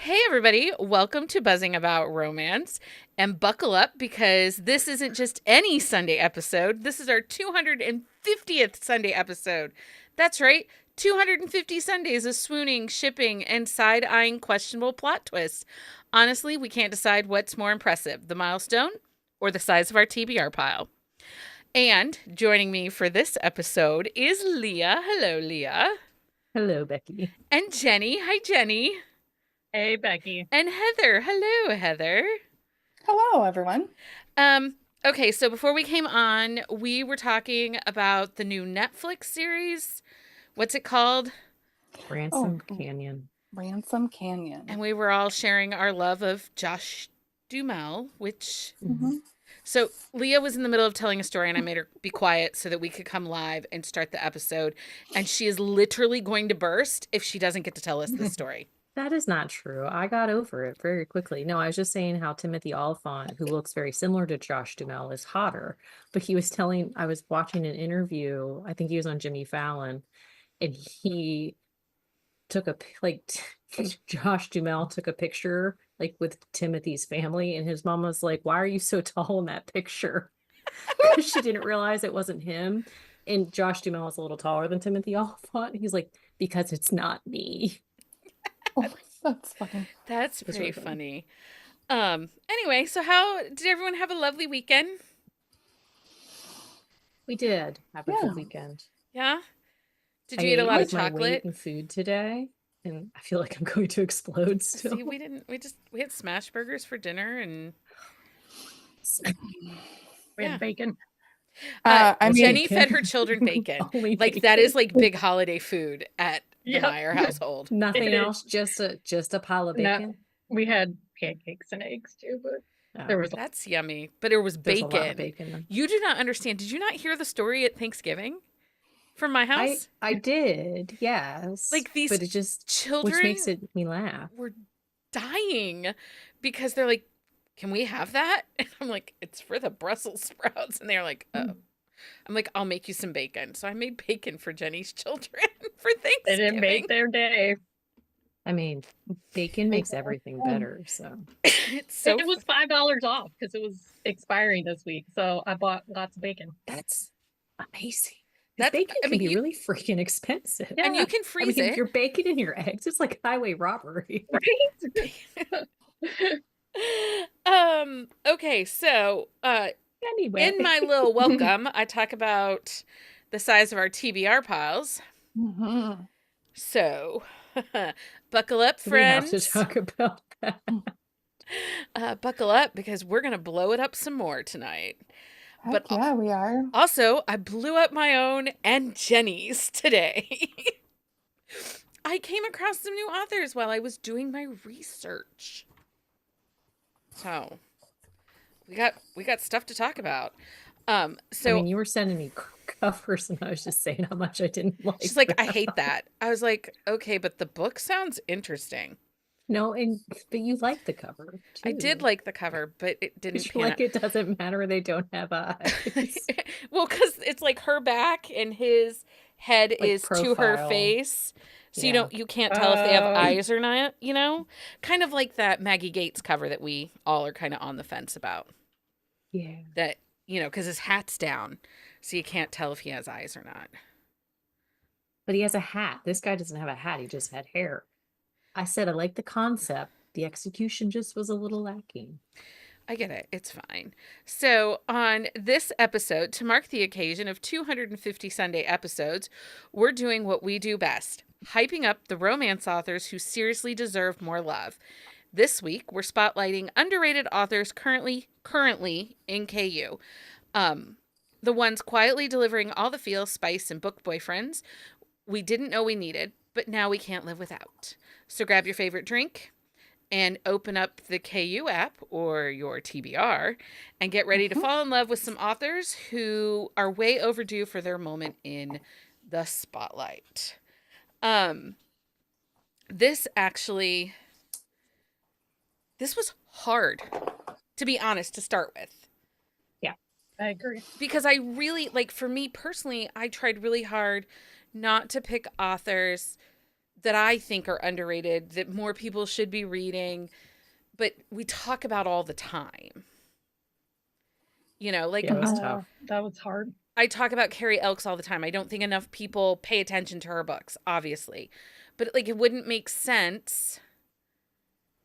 Hey, everybody. Welcome to Buzzing About Romance. And buckle up because this isn't just any Sunday episode. This is our 250th Sunday episode. That's right, 250 Sundays of swooning, shipping, and side eyeing questionable plot twists. Honestly, we can't decide what's more impressive, the milestone or the size of our TBR pile. And joining me for this episode is Leah. Hello, Leah. Hello, Becky. And Jenni. Hi, Jenni. Hey, Becky. And Heather. Hello, Heather. Hello, everyone. Okay, so before we came on, we were talking about the new Netflix series. What's it called? Ransom Canyon. Ransom Canyon. And we were all sharing our love of Josh Duhamel, which... So Leah was in the middle of telling a story and I made her be quiet so that we could come live and start the episode. And she is literally going to burst if she doesn't get to tell us this story. That is not true. I got over it very quickly. No, I was just saying how Timothy Oliphant, who looks very similar to Josh Duhamel, is hotter. But he was telling, I was watching an interview, I think he was on Jimmy Fallon, and he took Josh Duhamel took a picture like with Timothy's family, and his mom was like, "Why are you so tall in that picture?" Because she didn't realize it wasn't him. And Josh Duhamel is a little taller than Timothy Oliphant. He's like, "Because it's not me." Oh, that's funny. That's It's pretty really funny. Anyway, so how did everyone have a lovely weekend? We did have a Yeah. good weekend. Yeah? Did you I eat a ate lot of like my weight chocolate? in food today, and I feel like I'm going to explode still. See, we had smash burgers for dinner and We Yeah. had bacon. I mean, Jenni bacon. fed her children bacon. Only Like that bacon. is like big holiday food at the Yep. Meyer household. Nothing It is. else, just a pile of No. bacon. We had pancakes and eggs too, but Oh, there was That's yummy. But it was there's a lot bacon. of bacon. Then. You do not understand. Did you not hear the story at Thanksgiving from my house? I did, yes. Like these but it just children which makes it me laugh. were dying because they're like, "Can we have that?" And I'm like, "It's for the Brussels sprouts." And they're like, "Oh." I'm like, "I'll make you some bacon." So I made bacon for Jenni's children for they Thanksgiving. didn't make their day. I mean, bacon makes Bacon. everything better. So It's so It was $5 off because it was expiring this week. So I bought lots of bacon. that's amazing. That's- Bacon I can mean, be you- really freaking expensive. Yeah. and you can I freeze mean, it. your bacon and your eggs, it's like highway robbery. Okay, so Anyway, in my little welcome, I talk about the size of our TBR piles. Mhm. So buckle up, we have to friends. talk about that. Buckle up because we're gonna blow it up some more tonight. Heck But- yeah, we are. Also, I blew up my own and Jenni's today. I came across some new authors while I was doing my research. So we got stuff to talk about. So I mean, you were sending me covers, and I was just saying how much I didn't like. she's like, "I them. hate that." I was like, "Okay, but the book sounds interesting." No, but you like the cover. I did too. like the cover, but it didn't You're pan like, it doesn't matter. They don't have eyes. Well, because it's like her back and his head Like is to her profile. face. So Yeah. you can't tell if they have Oh. eyes or not, you know? Kind of like that Maggie Gates cover that we all are kind of on the fence about. Yeah. That, because his hat's down, so you can't tell if he has eyes or not. But he has a hat. This guy doesn't have a hat. He just had hair. I said I like the concept. The execution just was a little lacking. I get it. It's fine. So, on this episode, to mark the occasion of 250 Sunday episodes, we're doing what we do best, hyping up the romance authors who seriously deserve more love. This week, we're spotlighting underrated authors currently in KU. The ones quietly delivering all the feel, spice, and book boyfriends we didn't know we needed, but now we can't live without. So grab your favorite drink and open up the KU app or your TBR and get ready to fall in love with some authors who are way overdue for their moment in the spotlight. This was hard, to be honest, to start with. I agree. Because I really, for me personally, I tried really hard not to pick authors that I think are underrated, that more people should be reading, but we talk about all the time. You know, like Yeah, it was tough. That was hard. I talk about Carrie Elks all the time. I don't think enough people pay attention to her books, obviously. But like it wouldn't make sense,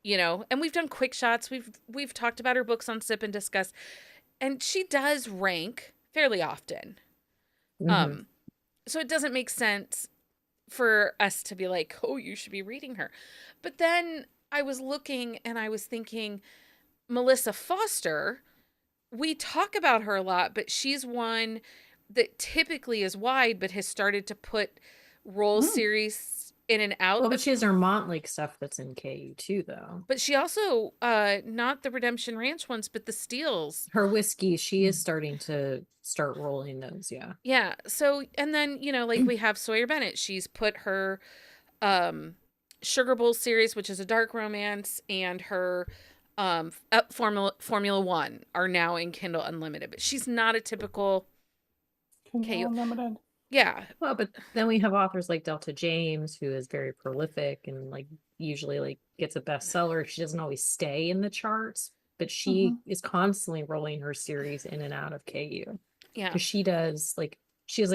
you know. And we've done quick shots. We've talked about her books on Sip and Discuss. And she does rank fairly often. Mhm. So it doesn't make sense for us to be like, "Oh, you should be reading her." But then I was looking and I was thinking Melissa Foster, we talk about her a lot, but she's one that typically is wide, but has started to put role series in and out. Well, but she has her Montlake stuff that's in KU too, though. But she also, not the Redemption Ranch ones, but the Steels. Her whiskey, she is starting to start rolling those, yeah. Yeah. So, and then, you know, like we have Sawyer Bennett. She's put her Sugar Bowl series, which is a dark romance, and her Formula One are now in Kindle Unlimited. But she's not a typical Kindle Unlimited. Yeah. Well, but then we have authors like Delta James, who is very prolific and like usually like gets a bestseller. She doesn't always stay in the charts, but she is constantly rolling her series in and out of KU. Yeah. Because she has like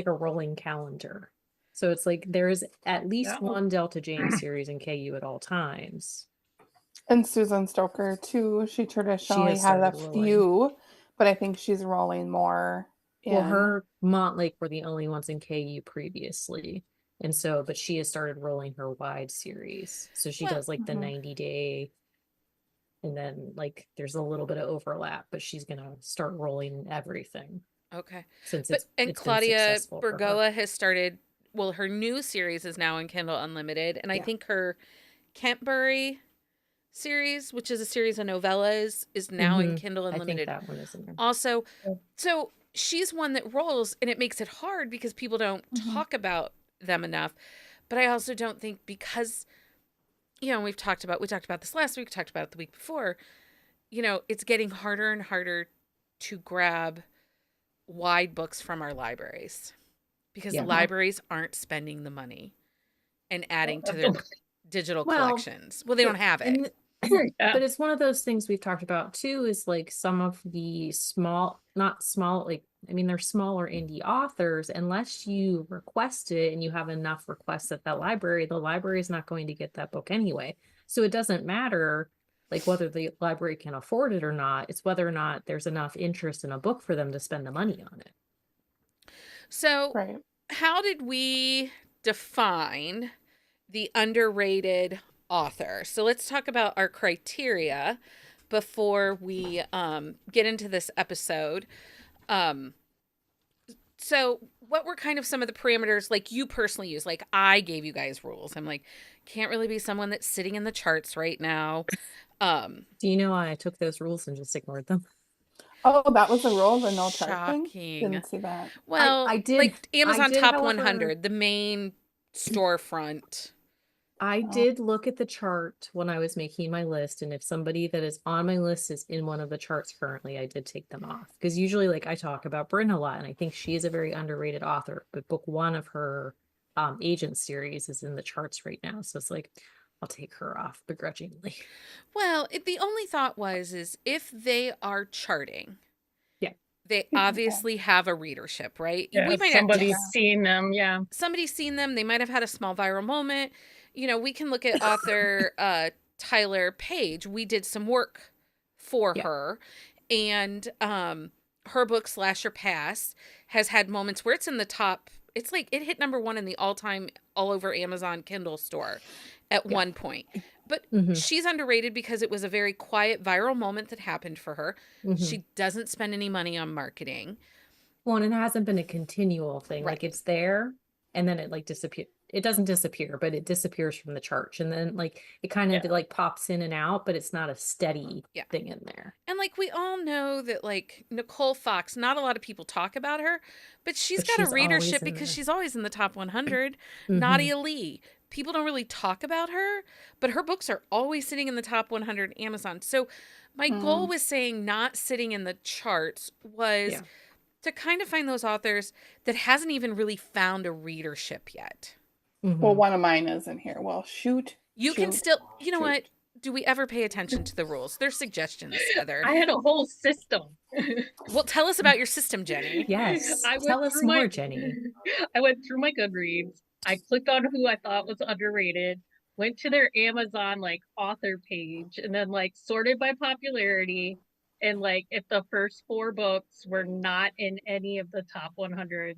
a rolling calendar. So it's like there is at least one Delta James series in KU at all times. And Susan Stoker too. She traditionally has had a started rolling. few, but I think she's rolling more. Well, her Montlake were the only ones in KU previously. And so, but she has started rolling her wide series. So she does like the 90-day, and then like there's a little bit of overlap, but she's going to start rolling everything. Okay. Since But, it's and been Claudia successful for her. Bergoa has started, well, her new series is now in Kindle Unlimited. And I think her Kentbury series, which is a series of novellas, is now in Kindle Unlimited. I think that one is in there. Also, so she's one that rolls, and it makes it hard because people don't talk about them enough. But I also don't think, because, you know, we talked about this last week, talked about it the week before, you know, it's getting harder and harder to grab wide books from our libraries because the libraries aren't spending the money and adding to their digital collections. Well, they don't have it. But it's one of those things we've talked about too, is like some of the not small, like, I mean, they're smaller indie authors, unless you request it and you have enough requests at that library, the library is not going to get that book anyway. So it doesn't matter like whether the library can afford it or not. It's whether or not there's enough interest in a book for them to spend the money on it. So how did we define the underrated author? So let's talk about our criteria before we get into this episode. So what were kind of some of the parameters like you personally use? Like I gave you guys rules. I'm like, can't really be someone that's sitting in the charts right now. Do you know I took those rules and just ignored them? Oh, that was the rule, the no chart thing? Shocking. Didn't see that. Well, I did, like Amazon did, Top however, 100, the main storefront. I did look at the chart when I was making my list, and if somebody that is on my list is in one of the charts currently, I did take them off. Because usually, like, I talk about Brynn a lot, and I think she is a very underrated author, but book one of her Agent series is in the charts right now. So it's like, I'll take her off begrudgingly. Well, the only thought is if they are charting, they Yeah. obviously have a readership, right? Yeah, We might somebody's seen them. Yeah. somebody's seen them. They might have had a small viral moment. You know, we can look at author Tyler Page. We did some work for her, and her book Slasher Pass has had moments where it's in the top. It's like it hit number 1 in the all-time all over Amazon Kindle store at one point. But she's underrated because it was a very quiet viral moment that happened for her. She doesn't spend any money on marketing. Well, and it hasn't been a continual thing. Right. Like it's there and then it like disappears. It doesn't disappear, but it disappears from the chart. And then like it kind of like pops in and out, but it's not a steady thing in there. And like we all know that like Nicole Fox, not a lot of people talk about her, but she's got a readership because she's always in the top 100. Nadia Lee. People don't really talk about her, but her books are always sitting in the top 100 Amazon. So my goal with saying not sitting in the charts was to kind of find those authors that hasn't even really found a readership yet. Well, Mhm. one of mine is in here. Well, shoot. You can shoot, still, you know shoot. what? Do we ever pay attention to the rules? They're suggestions, Heather. I had a whole system. Well, tell us about your system, Jenny. Yes. I went Tell us through more, my Jenny. I went through my Goodreads. I clicked on who I thought was underrated, went to their Amazon like author page, and then like sorted by popularity. And like if the first 4 books were not in any of the top 100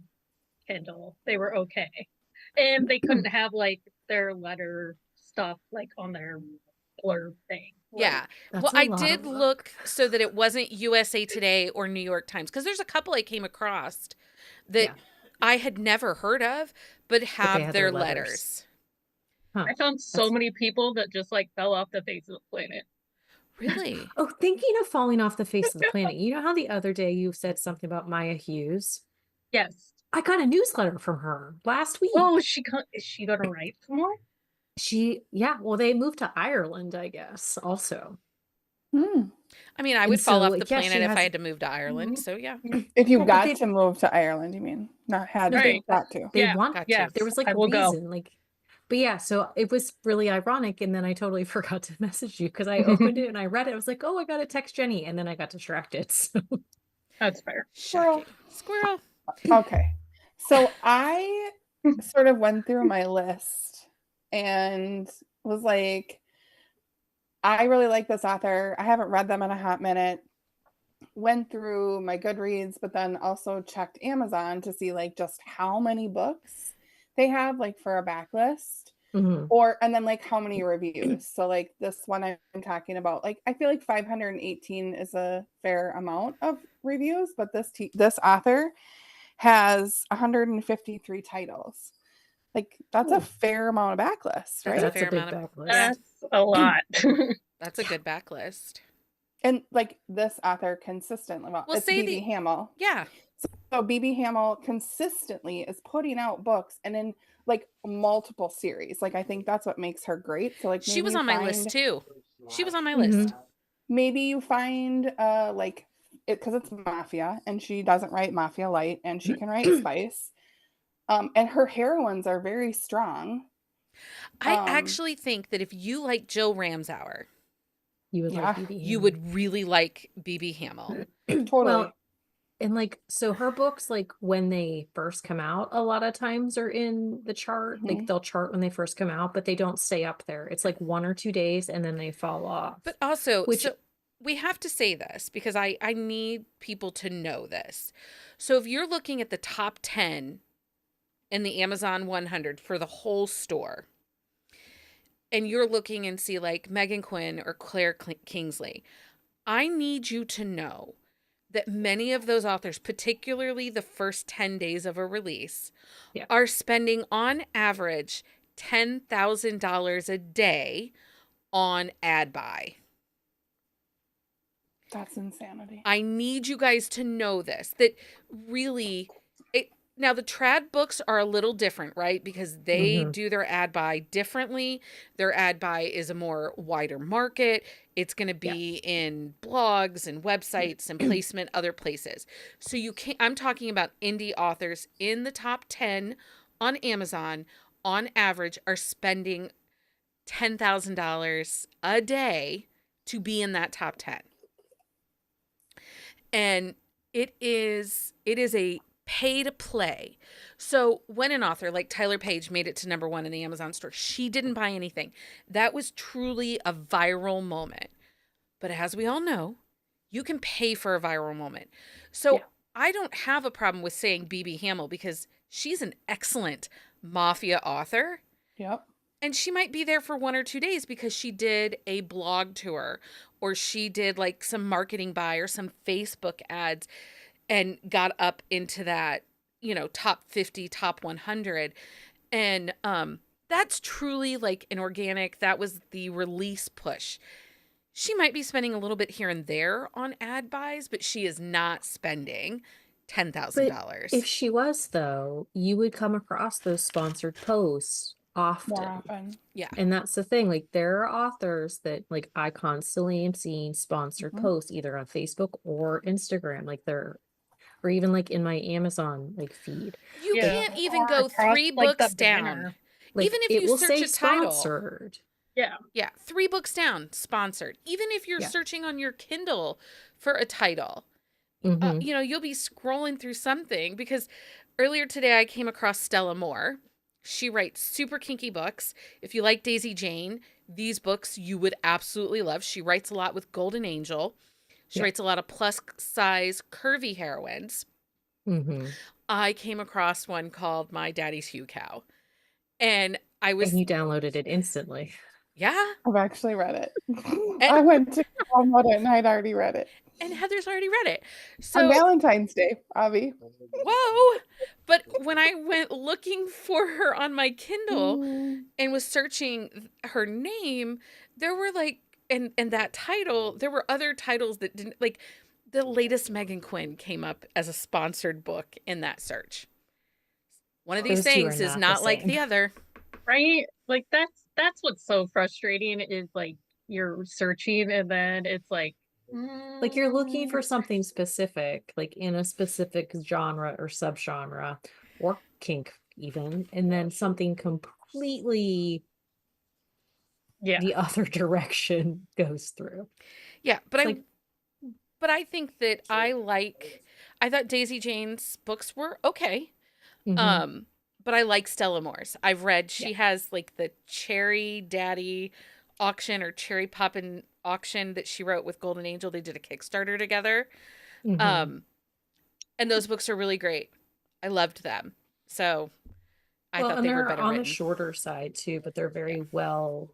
Kindle, they were okay. And they couldn't have like their letter stuff like on their blurb thing. Yeah. Well, That's a I lot did of look so that it wasn't USA Today or New York Times, because there's a couple I came across that Yeah. I had never heard of, but they have had their their letters. letters. Huh. I found so That's- many people that just like fell off the face of the planet. Really? Oh, thinking of falling off the face of the planet. You know how the other day you said something about Maya Hughes? Yes. I got a newsletter from her last week. Oh, is she gonna write some more? Well, they moved to Ireland, I guess, also. Hmm. I mean, I And would fall so, off the yeah, she planet if I has- had to move to Ireland. So, yeah. If you Well, but got they- to move to Ireland, you mean? Not had to, Right. got to. They Yeah, want got yes, there was like I a will go. reason, but yeah, so it was really ironic, and then I totally forgot to message you because I opened it and I read it. I was like, oh, I gotta text Jenny, and then I got distracted. So That's fair. Shocking. Squirrel. Okay. So I sort of went through my list and was like, I really like this author. I haven't read them in a hot minute. Went through my Goodreads, but then also checked Amazon to see like just how many books they have like for a backlist. Mhm. And then like how many reviews. So like this one I'm talking about, like I feel like 518 is a fair amount of reviews, but this author has 153 titles. Like that's a fair amount of backlist, That's a right? That's fair a big amount of- backlist. Yeah. That's a lot. That's a good backlist. And like this author consistently, well, Well, it's say BB Hamel. Yeah. So BB Hamel consistently is putting out books and in like multiple series. Like I think that's what makes her great. So like She was maybe on you my list find- too. She was on my Mhm. list. Maybe you find like it because it's mafia and she doesn't write mafia light and she can write spice. And her heroines are very strong. I Um, actually think that if you like Jill Ramsauer, You would Yeah. like BB you Hamel. would really like BB Hamel. Totally. Well, and like so her books, like when they first come out, a lot of times are in the chart. Like they'll chart when they first come out, but they don't stay up there. It's like 1 or 2 days and then they fall off. But also, Which- so we have to say this because I need people to know this. So if you're looking at the top 10 in the Amazon 100 for the whole store, and you're looking and see like Megan Quinn or Claire Kingsley, I need you to know that many of those authors, particularly the first 10 days of a release, Yeah. are spending on average $10,000 a day on ad buy. That's insanity. I need you guys to know this, that really now the trad books are a little different, right? Because they Mhm. do their ad buy differently. Their ad buy is a more wider market. It's going to be in blogs and websites and placement other places. So you can't, I'm talking about indie authors in the top 10 on Amazon on average are spending $10,000 a day to be in that top 10. And it is a pay to play. So when an author like Tyler Page made it to #1 in the Amazon store, she didn't buy anything. That was truly a viral moment. But as we all know, you can pay for a viral moment. So I don't have a problem with saying BB Hamel because she's an excellent mafia author. Yep. And she might be there for 1 or 2 days because she did a blog tour or she did like some marketing buy or some Facebook ads and got up into that, top 50, top 100. And that's truly like an organic, that was the release push. She might be spending a little bit here and there on ad buys, but she is not spending $10,000. If she was, though, you would come across those sponsored posts often. More often. Yeah. And that's the thing. Like there are authors that like I constantly am seeing sponsored Mhm. posts either on Facebook or Instagram. Like or even like in my Amazon like feed. You Yeah. can't even Or go across, 3 like, the books down. banner. Like Even if it you will search say a title. sponsored. Yeah. Yeah, 3 books down, sponsored. Even if you're Yeah. searching on your Kindle for a title, Mm-hmm. you know, you'll be scrolling through something because earlier today I came across Stella Moore. She writes super kinky books. If you like Daisy Jane, these books you would absolutely love. She writes a lot with Golden Angel. She Yeah. writes a lot of plus size curvy heroines. Mm-hmm. I came across one called My Daddy's Hugh Cow. And I was, And you downloaded it instantly. yeah. I've actually read it. And, I went to download it and I'd already read it. and Heather's already read it. On So, Valentine's Day, Avi. whoa. But when I went looking for her on my Kindle Mm. and was searching her name, there were like, and that title, there were other titles that didn't, like, the latest Megan Quinn came up as a sponsored book in that search. One of these Those two are things is not the not like same. the other. Right? Like that's what's so frustrating is like you're searching and then it's like Like you're looking for something specific, like in a specific genre or subgenre or kink even, and then something completely yeah. the other direction goes through. Yeah, but It's like, I think that I thought Daisy Jane's books were okay. mhm. But I like Stella Moore's. I've read, she has like the Cherry Daddy auction or Cherry Poppin' auction that she wrote with Golden Angel. They did a Kickstarter together. Mhm. And those books are really great. I loved them. So I Well, thought and they were they're better on the written. shorter side too, but they're very well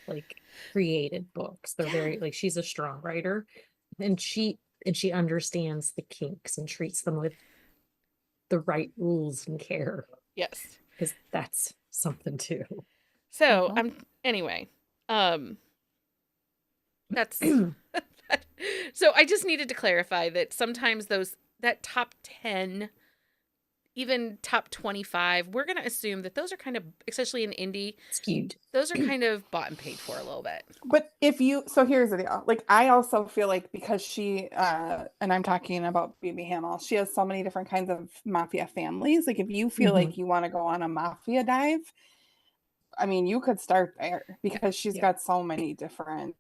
like created books. They're Yeah. very like she's a strong writer and she understands the kinks and treats them with the right rules and care Yes. because that's something too. So Mhm. anyway, that's so I just needed to clarify that sometimes that top 10, even top 25, we're going to assume that those are kind of, especially in indie, Skewed. those are kind of bought and paid for a little bit. But so here's the deal. Like I also feel like because she and I'm talking about Baby Hamill, she has so many different kinds of mafia families. Like if you feel Mhm. like you want to go on a mafia dive, I mean, you could start there because she's Yeah. got so many different.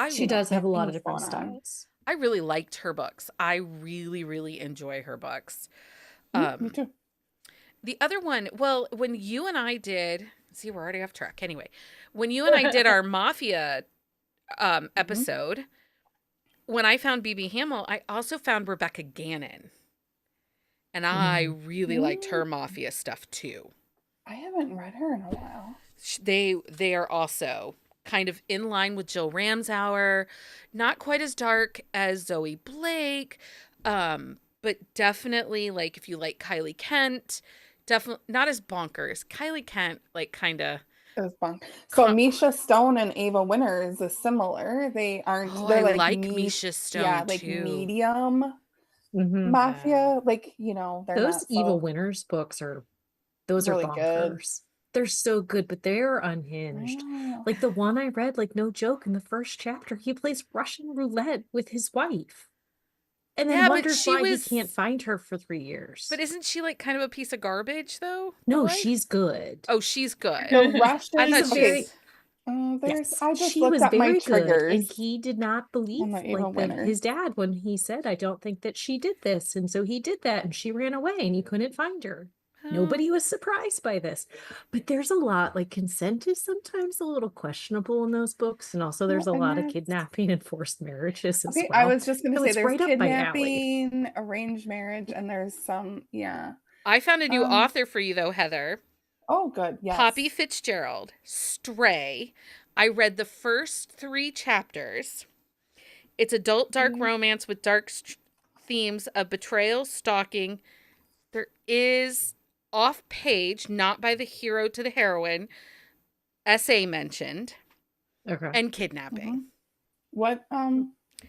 She does have a lot of things different going on. styles. I really liked her books. I really, really enjoy her books. Me too. The other one, well, when you and I did, see, we're already off track. Anyway, when you and I did our Mafia episode, when I found BB Hamill, I also found Rebecca Gannon. And I really liked her Mafia stuff too. I haven't read her in a while. They are also kind of in line with Jill Ramsauer, not quite as dark as Zoe Blake, but definitely like if you like Kylie Kent, definitely not as bonkers. Kylie Kent, like kind of. It was fun. So Misha Stone and Ava Winters is similar. They aren't. Oh, They're I like like Misha Stone yeah, like too. medium Mhm. mafia. Like they're Those not Evil so Winners books are those are really good. bonkers. They're so good, but they're I unhinged. know. Like the one I read, like no joke, in the first chapter, he plays Russian roulette with his wife. And then Yeah, but wonders she why he was. can't find her for 3 years. But isn't she like kind of a piece of garbage though? the No, wife? she's good. Oh, she's good. The Russian. I thought She's a she very was. There's. yes, I just she looked was up my very good, and triggers he did not on believe the Ava like that Winters. his dad when he said, "I don't think that she did this," and so he did that, and she ran away, and he couldn't find her. Nobody was surprised by this, but there's a lot like consent is sometimes a little questionable in those books, and also there's a And lot of that's kidnapping and forced marriages as okay. I well. was just gonna So say it's there's right up my alley. kidnapping, arranged marriage, and there's some I found a new Um. author for you though, Heather. Oh, good. Yes. Poppy Fitzgerald, Stray. I read the first 3 chapters. It's adult dark romance with dark themes of betrayal, stalking. There is off page, not by the hero to the heroine, essay mentioned, Okay. and kidnapping. What? But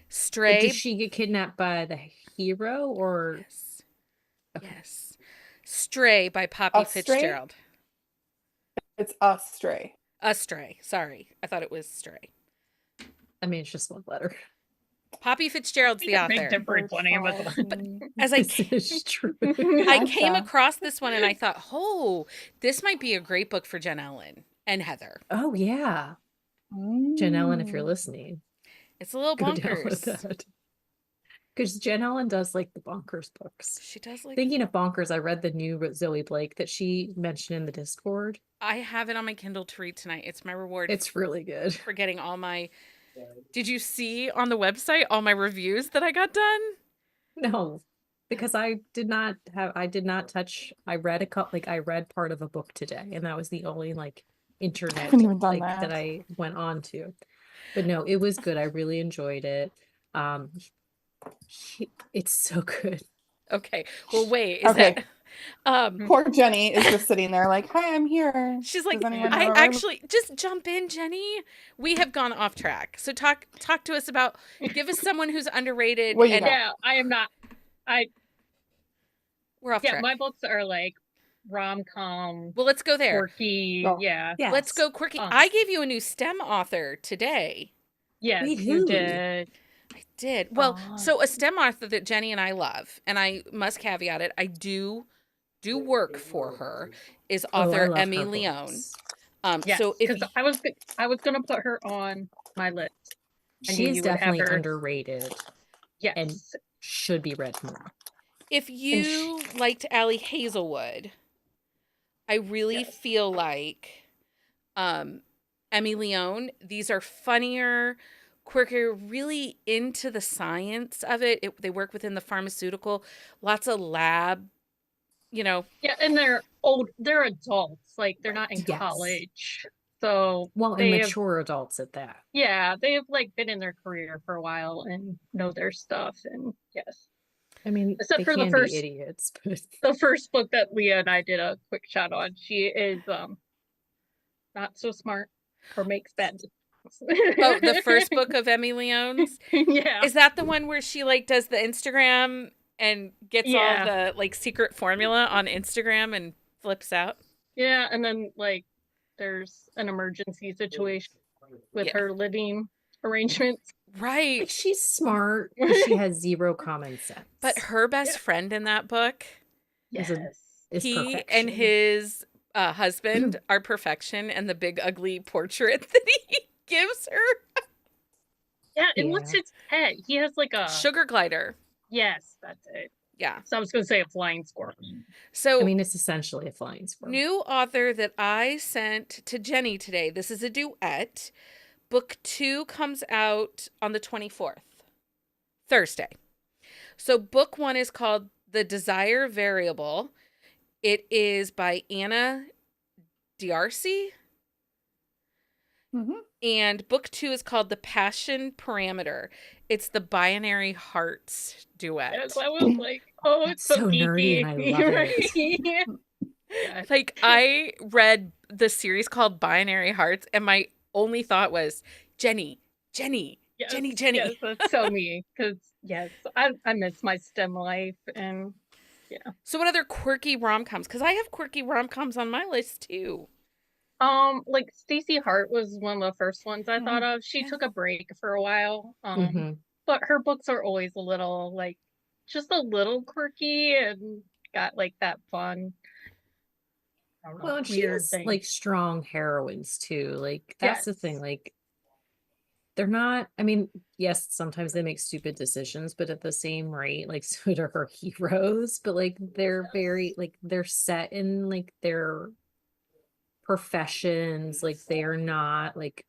Stray. does she get kidnapped by the hero or Yes. okay. Yes. Stray by Poppy A Stray? Fitzgerald. It's a stray. A Stray. Sorry. I thought it was Stray. I mean, it's just one letter. Poppy Fitzgerald's the There's a big author. difference on Amazon. As I This is true. I came Gotcha. across this one and I thought, oh, this might be a great book for Jen Ellen and Heather. Oh yeah, Jen Ellen, if you're Mm. listening, It's a little go download bonkers. that. Because Jen Ellen does like the bonkers books. She does like. Thinking of bonkers, I read the new Zoe Blake that she mentioned in the Discord. I have it on my Kindle to read tonight. It's my reward It's really good. for getting all my. Did you see on the website all my reviews that I got done? No, because I did not touch. I read I read part of a book today, and that was the only like internet haven't even done like that that. I went on to. But no, it was good. I really enjoyed it. It's so good. Okay. Well, wait. Is Okay. that? Poor Jenny is just sitting there like, hi, I'm here. She's like, Does anyone I know? actually just jump in, Jenny. We have gone off track. So talk to us about. Give us someone who's underrated. What you and got? Yeah, I am not. we're off Yeah, track. my books are like rom-com, Well, let's go there. quirky. Oh. Yeah. Yes. Let's go quirky. I gave you a new STEM author today. Yes, Wait, you who? did. I did. Well, Aw. so a STEM author that Jenny and I love, and I must caveat it, I do work for her, is Oh, I author love Emmy her Leone. books. Yes, So if because I was gonna put her on my list. I She knew is you would have definitely her. underrated Yes. and should be read more. if you liked Allie Hazelwood, I really Yes. feel like Emmy Leone, these are funnier, quicker, really into the science of it. They work within the pharmaceutical, lots of lab, Yeah, and they're adults, like they're not in Yes. college. So Well, and they have, mature adults at that. yeah, they have like been in their career for a while and know their stuff. And yes, I mean, Except they for the can first- be idiots, but the first book that Leah and I did a quick shot on, she is not so smart or makes bad decisions. Oh, the first book of Emmy Leone's? Yeah. Is that the one where she like does the Instagram and gets all Yeah. the like secret formula on Instagram and flips out? Yeah, and then like there's an emergency situation with Yeah. her living arrangements. like Right. she's smart, but she has zero common sense. But her best friend in that book, Is Yes. is he perfection. and his husband are perfection, and the big ugly portrait that he gives her. Yeah, and what's Yeah. his pet? He has like a Sugar glider. yes, that's it. Yeah. So I was gonna say a flying squirrel. So I mean, it's essentially a flying squirrel. new author that I sent to Jenny today. This is a duet. Book 2 comes out on the 24th, Thursday. So book 1 is called The Desire Variable. It is by Anna D'Arcy. Mhm. And book 2 is called The Passion Parameter. It's the Binary Hearts duet. Yes, I was like, oh, it's That's so so nerdy geeky. and I love it. Yeah. Like, I read the series called Binary Hearts, and my only thought was, Jenny. Yes, Jenny. Yes, that's so me. Because yes, I miss my STEM life, and So what other quirky rom-coms? Because I have quirky rom-coms on my list, too. like Stacey Hart was one of the first ones I thought of. She Yeah. took a break for a while. Mhm. But her books are always a little like just a little quirky and got like that fun. I don't know, Well, and she weird has thing. like strong heroines too. Like that's the thing. Yes. Like they're not. I mean, yes, sometimes they make stupid decisions, but at the same rate, like so do her heroes. But like they're very like they're set in like their professions. Like they are not like.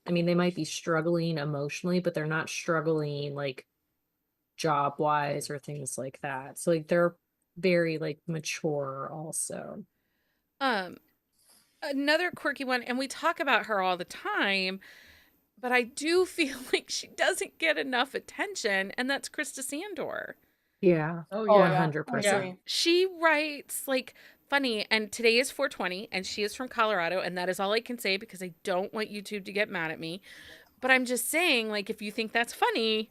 I mean, they might be struggling emotionally, but they're not struggling like job wise or things like that. So like they're very like mature also. Another quirky one, and we talk about her all the time, but I do feel like she doesn't get enough attention, and that's Krista Sandor. Yeah. Oh Oh, yeah. yeah. 100%. I agree. She writes like funny, and today is 420, and she is from Colorado, and that is all I can say because I don't want YouTube to get mad at me. But I'm just saying, like, if you think that's funny,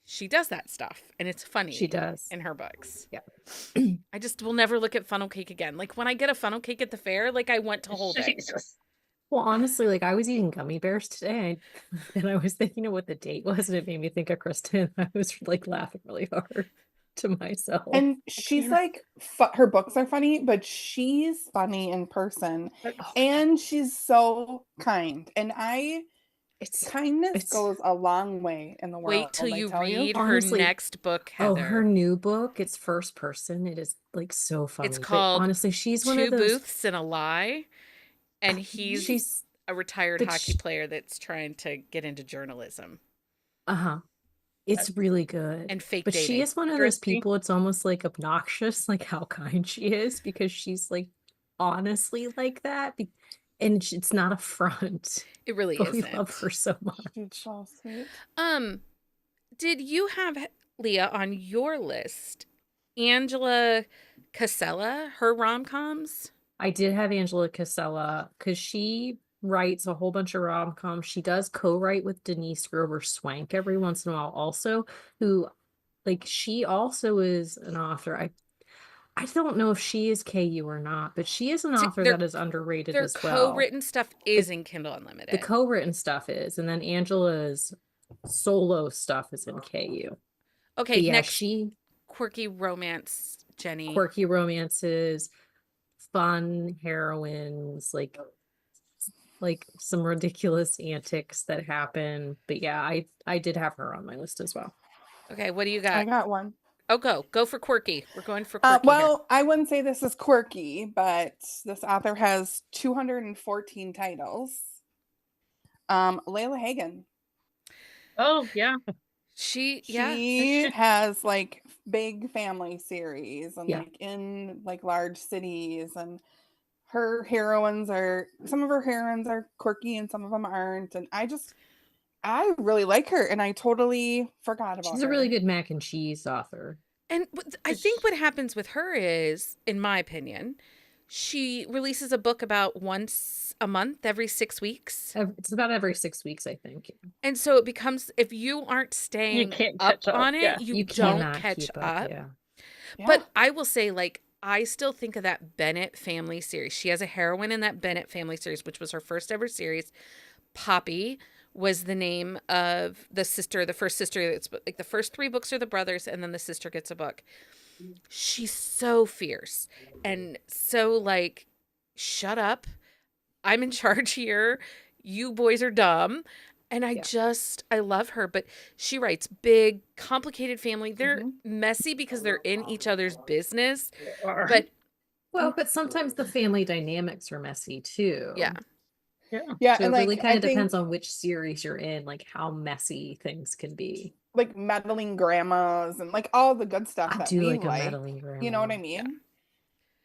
she does that stuff, and it's funny. She does. in her books. Yeah. I just will never look at funnel cake again. Like when I get a funnel cake at the fair, like I want to hold it. Jesus. Well, honestly, like I was eating gummy bears today, and I was thinking of what the date was, and it made me think of Kristen. I was like laughing really hard to myself. And she's like, her books are funny, but she's funny in person, Oh, and she's so kind. And kindness it's goes a long way in the world, Wait till I you tell you. read her honestly, next book, oh, her Heather. new book, it's first person. It is like so It's funny. But called honestly, she's one of Two those Booths and a Lie, and he's she's a retired but hockey player that's trying to get into journalism uh-huh. It's really good. and fake But she dating. is one of those Interesting. people, it's almost like obnoxious, like how kind she is, because she's like honestly like that. And it's not a front, It really but we love isn't. her so much. She's so sweet. Did you have, Leah, on your list Angela Casella, her rom-coms? I did have Angela Casella because she writes a whole bunch of rom-coms. She does co-write with Denise Grover Swank every once in a while also, who like she also is an author. I don't know if she is KU or not, but she is an See, author that is underrated their as well. co-written stuff is in Kindle Unlimited. The co-written stuff is, and then Angela's solo stuff is in KU. Okay, But yeah, next she quirky romance, Jenni. quirky romances, fun heroines, like some ridiculous antics that happen. But yeah, I did have her on my list as well. Okay, what do you I got? got one. Oh, go for quirky. We're going for quirky here. Well, I wouldn't say this is quirky, but this author has 214 titles. Layla Hagen. Oh yeah. She She has like big family series and Yeah. like in like large cities, and her heroines are, some of her heroines are quirky and some of them aren't, and I really like her, and I totally forgot about She's her. a really good mac and cheese author. And I think what happens with her is, in my opinion, she releases a book about once a month, every 6 weeks. It's about every 6 weeks, I think. And so it becomes, if you aren't staying can't up catch up, on it, yeah. you don't cannot catch keep up. Yeah. But I will say, like, I still think of that Bennett family series. She has a heroine in that Bennett family series, which was her first ever series. Poppy was the name of the sister, the first sister. It's like the first 3 books are the brothers, and then the sister gets a book. She's so fierce and so like, shut up. I'm in charge here. You boys are dumb. And I love her, but she writes big, complicated family. They're messy because they're in each other's business. But But sometimes the family dynamics are messy too. yeah. Yeah, So and it really like kind I of think depends on which series you're in, like how messy things can be. like meddling grandmas and like all the good stuff I that do we like a like. meddling grandma. You know what I mean?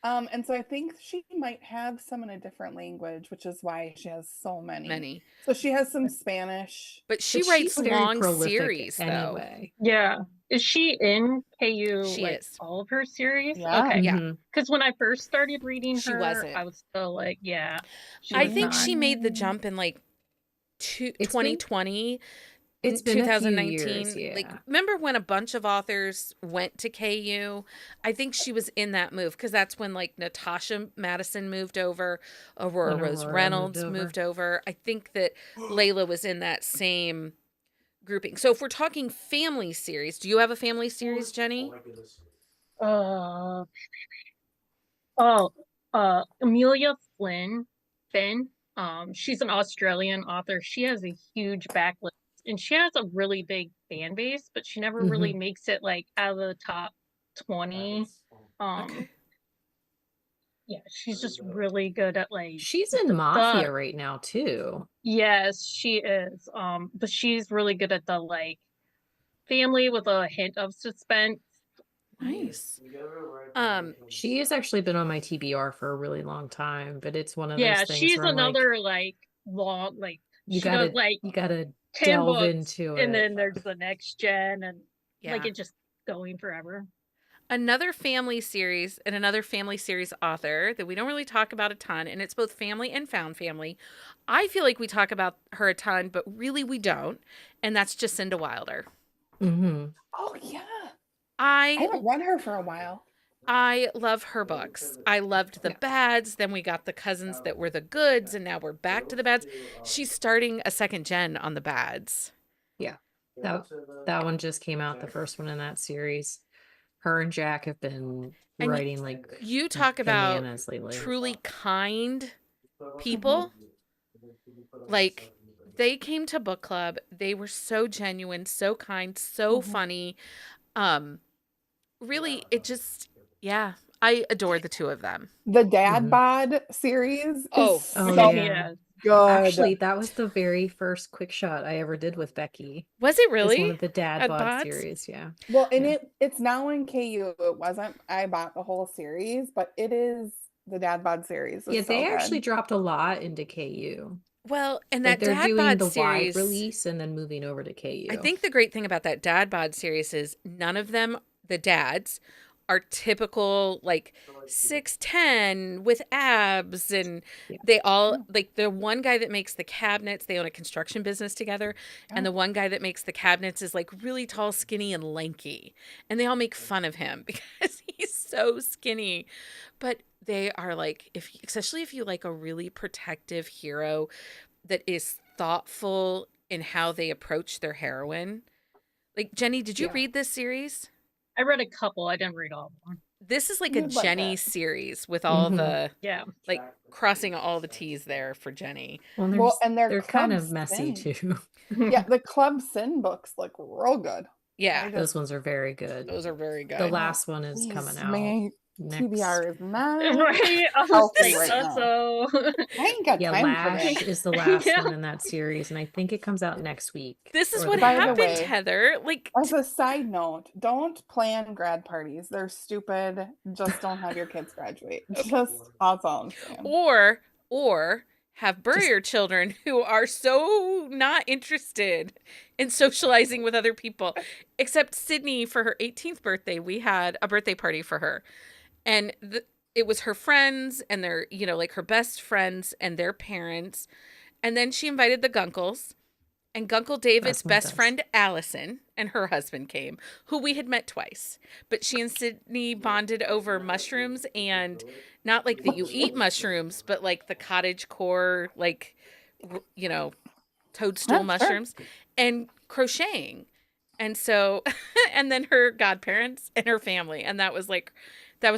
And so I think she might have some in a different language, which is why she has so many. So she has some Spanish. But she But writes she's very long prolific series, though. anyway. Yeah. Is she in KU She like is. all of her series? Yeah. Okay. Yeah. Because when I first started reading She her, wasn't. I was still like, yeah. She I was think not. she made the jump in like It's been- 2020. It's been a few 2019. years, yeah. Like, remember when a bunch of authors went to KU? I think she was in that move because that's when like Natasha Madison moved over, Aurora When Rose Aurora Reynolds moved moved over. I think that Layla was in that same grouping. So if we're talking family series, do you have a family series, Jenni? Uh, Amelia Finn. She's an Australian author. She has a huge backlist and she has a really big fan base, but she never really makes it like out of the top 20. Okay. Yeah, she's just really good at like She's in Mafia right now too. Yes, she is. But she's really good at the like family with a hint of suspense. Nice. She has actually been on my TBR for a really long time, but it's one of those things she's where I'm another like long like you she does like you gotta 10 delve books, into it. and then there's the next gen and like Yeah. it just going forever. Another family series and another family series author that we don't really talk about a ton, and it's both family and found family. I feel like we talk about her a ton, but really we don't, and that's Jacinda Wilder. Mm-hmm. Oh yeah. I haven't read her for a while. I love her books. I loved the Yeah. bads, then we got the cousins that were the goods, and now we're back to the bads. She's starting a second gen on the bads. Yeah. That one just came out, the first one in that series. Her and Jack have been And writing like You talk about bananas lately. truly kind Mhm. people. Like, they came to book club. They were so genuine, so kind, so Mhm. funny. Really, it just, yeah, I adore the two of them. The Dad Mhm. Bod series Oh. is Oh, so yeah. good. Actually, that was the very first quick shot I ever did with Becky. Was it It's one really? of the Dad At Bod Bots? series, yeah. Well, and Yeah. it's now in KU. It wasn't. I bought the whole series, but it is the Dad Bod series. It's Yeah, so they good. actually dropped a lot into KU. Well, and Like that they're Dad doing Bod the wide series, release and then moving over to KU. I think the great thing about that Dad Bod series is none of them, the dads, are typical like 6'10" with abs, and Yeah. they all like the one guy that makes the cabinets, they own a construction business together, and Oh. the one guy that makes the cabinets is like really tall, skinny, and lanky. And they all make fun of him because he's so skinny. But they are like, especially if you like a really protective hero that is thoughtful in how they approach their heroine. Like, Jenni, did you Yeah. read this series? I read a couple. I didn't read all of them. This is like a You'd like Jenni it. series with all Mhm. the Yeah. like crossing all the T's there for Jenni. Well, Well, and their they're kind Club of messy Sin. too. Yeah, the Club Sin books look real good. Yeah, Those ones are very good. those are very The good. last one is Please, coming out my next. TBR is not Right. I was healthy like, right now. so I ain't got Yeah, time for Lash this. is the last Yeah. one in that series, and I think it comes out next week. This is or what the By the week happened, way, Heather. Like, As a side note, don't plan grad parties. They're stupid. Just don't have your kids graduate. Just that's all I'm saying. or have burrier children who are so not interested in socializing with other people. Except Sydney, for her 18th birthday, we had a birthday party for her. And it was her friends and their, like her best friends and their parents. And then she invited the Gunkles. And Gunkle David's That's my best best. friend, Allison, and her husband came, who we had met twice. But she and Sydney bonded over mushrooms, and not like that you eat mushrooms, but like the cottage core, like, toadstool Sure. mushrooms and crocheting. And so, and then her godparents and her family. And that was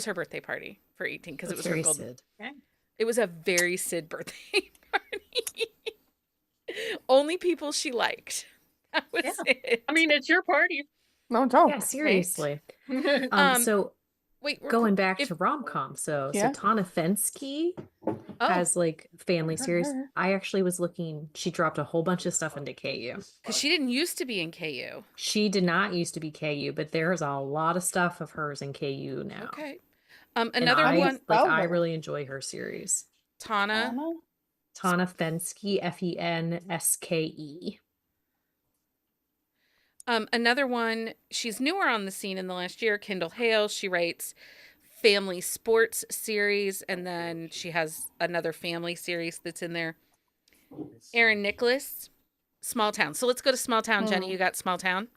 her birthday party for 18 because it was her very golden. Sid. It was a very Sid birthday party. Only people she liked. That was it. I mean, it's your party. No joke. Yeah, seriously. Um, So wait, going back to rom-com, so Yeah. Tana Fensky has like family series. her. I actually was looking, she dropped a whole bunch of stuff into KU. because she didn't used to be in KU. She did not used to be KU, but there's a lot of stuff of hers in KU now. Okay. And Another I, one, like I her? really enjoy her series. Tana. Anna? Tana Fensky, Fenske. Another one, she's newer on the scene in the last year, Kindle Hale. She writes family sports series, and then she has another family series that's in there. Erin Nicholas, Small Town. So let's go to Small Town. Jenni, you got Small Town?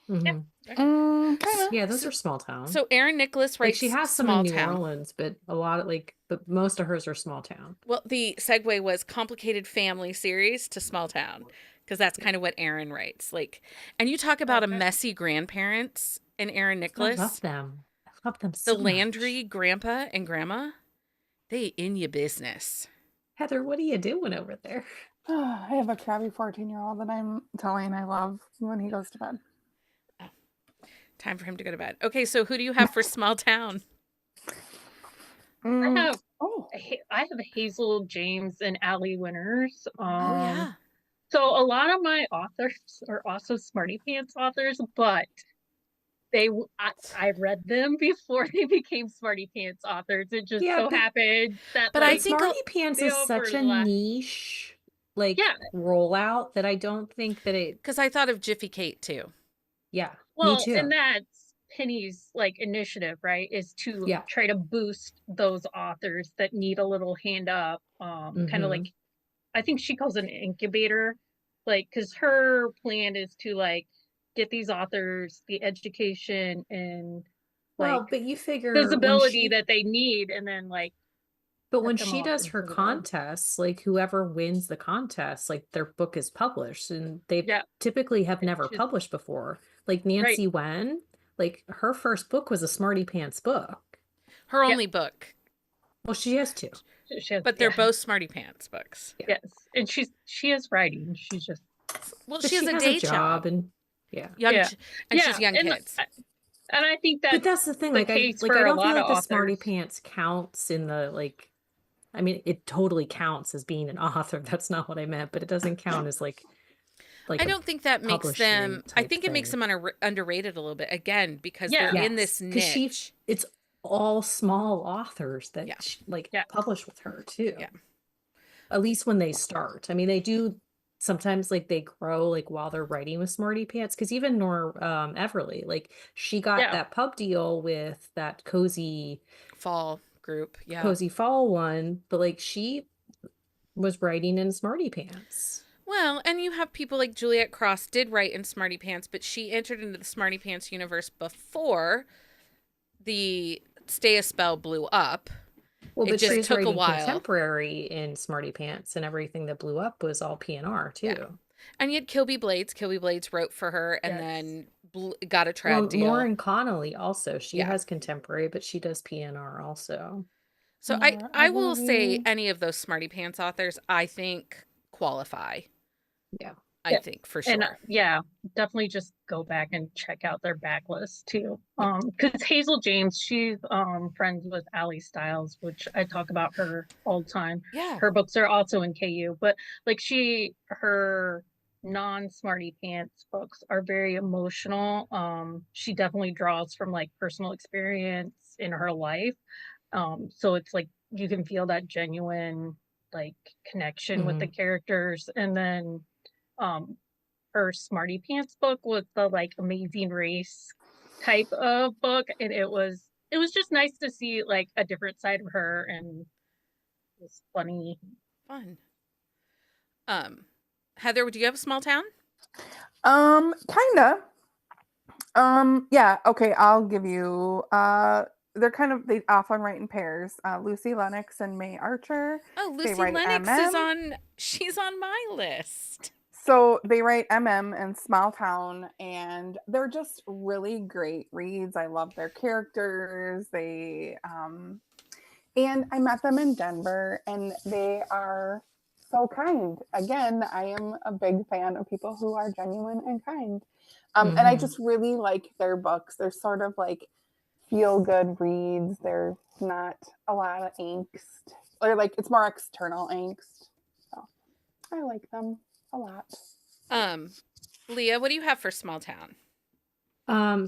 Mhm. Kinda. Yeah, those are small town. So Erin Nicholas like writes she has some Small in New Town. Orleans, but a lot of but most of hers are small town. Well, the segue was complicated family series to Small Town, because that's kind of what Erin writes. Like, and you talk about a messy grandparents in Erin Nicholas. I love them. I love them so The Landry grandpa and grandma, they in your business. much. Heather, what are you doing over there? I have a crabby 14-year-old that I'm telling I love when he goes to bed. Time for him to go to bed. Okay, so who do you have for Small Town? I have Oh, I have Hazel James and Allie Winters. Oh yeah. So a lot of my authors are also Smarty Pants authors, but I read them before they became Smarty Pants authors. It just Yeah, so but- happened that but I like, think Smarty Pants they is such a overlap. niche Yeah. rollout that I don't think that it Because I thought of Jiffy Kate too. me Well, too. and that's Penny's like initiative, right? Is to Yeah. try to boost those authors that need a little hand up. Kind Mhm. of like, I think she calls it an incubator, like, because her plan is to like get these authors the education and Well, like but you figure visibility that they need, and then like but let when them she off does into her the world. contests, like whoever wins the contest, like their book is published and they Yeah, typically have never she's published before. Like right. Nancy Wen, like her first book was a Smarty Pants book. Her Yeah, only book, Well, she has two. she has, but they're yeah, both Smarty Pants books. Yeah. yes, and she is writing. She's just Well, But she has she a has a day job job, and yeah. young, yeah, and she's yeah, young kids. and I think But that's that's the thing. the Like case I for a don't feel lot of like the Smarty authors. Pants counts in the like I mean, it totally counts as being an author. That's not what I meant, but it doesn't count as like I a don't think that makes publishing them. I type think it makes thing. them underrated a little bit again because they're Yeah, in this Yes, because niche. it's all small authors Yeah, that like yeah, publish with her too. yeah. At least when they start. I mean, they do sometimes like they grow like while they're writing with Smarty Pants. Because even Nora Everly, like she got yeah. that pub deal with that Fall group. Yeah. cozy fall one, but like she was writing in Smarty Pants. Well, and you have people like Juliet Cross did write in Smarty Pants, but she entered into the Smarty Pants universe before the Stay a Spell blew up. Well, It but just she's took a writing while. contemporary in Smarty Pants, and everything that blew up was all PNR too. Yeah. And you had Kilby Blades. Kilby Blades wrote for her and Yes. then got a trad Well, deal. Lauren Connolly also. She Yeah. has contemporary, but she does PNR also. So Yeah, I will say believe- any of those Smarty Pants authors I think qualify. Yeah. I Yeah. think for And sure. yeah, definitely just go back and check out their backlist too. Because Hazel James, she's friends with Allie Stiles, which I talk about her all the time. Yeah. Her books are also in KU, but like her non-Smarty Pants books are very emotional. She definitely draws from like personal experience in her life. So it's like you can feel that genuine like connection with the characters. And then her Smarty Pants book was the like Amazing Race type of book, and it was just nice to see like a different side of her, and it was funny. Fun. Heather, do you have a small town? Kinda. Yeah, okay, I'll give you they often write in pairs. Lucy Lennox and May Archer. Oh, They Lucy write Lennox is MM. she's on my list. So they write MM and Small Town, and they're just really great reads. I love their characters. And I met them in Denver, and they are so kind. Again, I am a big fan of people who are genuine and kind. And I just really like their books. They're sort of like feel good reads. There's not a lot of angst, or like it's more external angst. So I like them a lot. Leah, what do you have for small town?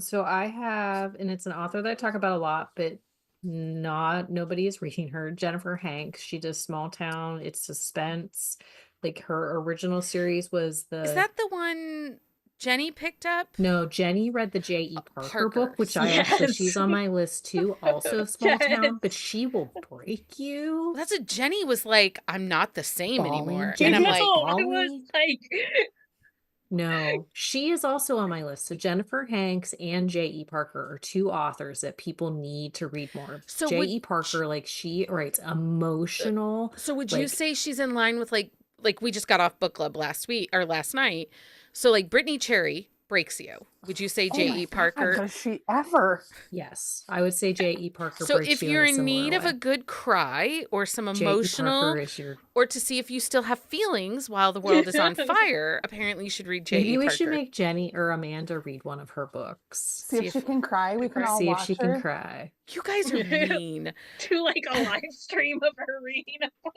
So I have, and it's an author that I talk about a lot, but nobody is reading her. Jennifer Hanks. She does Small Town. It's suspense. Like her original series was Is that the one Jenni picked up? No, Jenni read the J.E. Parker book, which I Yes. actually, she's on my list too, also Small Yes. Town, but she will break you. Well, that's what Jenni was like, I'm not the same Bawling. anymore. Jenni And I'm was like, I was bawling. like, No, she is also on my list. So Jennifer Hanks and J.E. Parker are two authors that people need to read more of. So J.E. Parker, like she writes emotional. so would you like- say she's in line with like we just got off book club last night. So like Brittany Cherry breaks you. Would you say Oh J.E. my God, Parker? does she ever? Yes, I would say J.E. Parker. So breaks if you you're a in similar need of a way. good cry or some J.E. emotional, Parker is your. or to see if you still have feelings while the world is on fire, apparently you should read J.E. Maybe we Parker. should make Jenni or Amanda read one of her books. See if she can cry. We can all See if watch she her. can cry. You guys are mean. do like a live stream of her reading a book.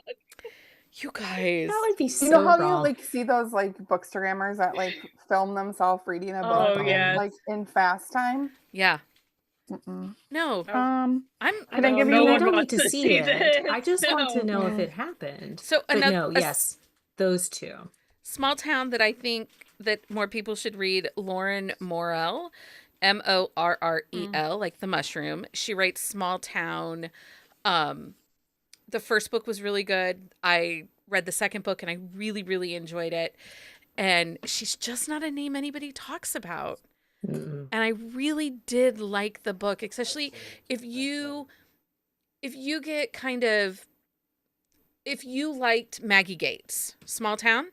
You guys. That would be so You know how you wrong. like see those like bookstagrammers that like film themselves reading a book Oh, in, yes. like in fast time? Yeah. Mm-mm. No. Oh. I'm Can I give No, you I one? don't need wants to to see see it. this. I just want to know if No. it happened. so But another no, yes, those two. small town that I think that more people should read, Lauren Morrell, Morrel, like the mushroom. She writes Small Town. The first book was really good. I read the second book and I really, really enjoyed it. And she's just not a name anybody talks about. Mm-mm. And I really did like the book, especially if you get kind of, if you liked Maggie Gates, Small Town,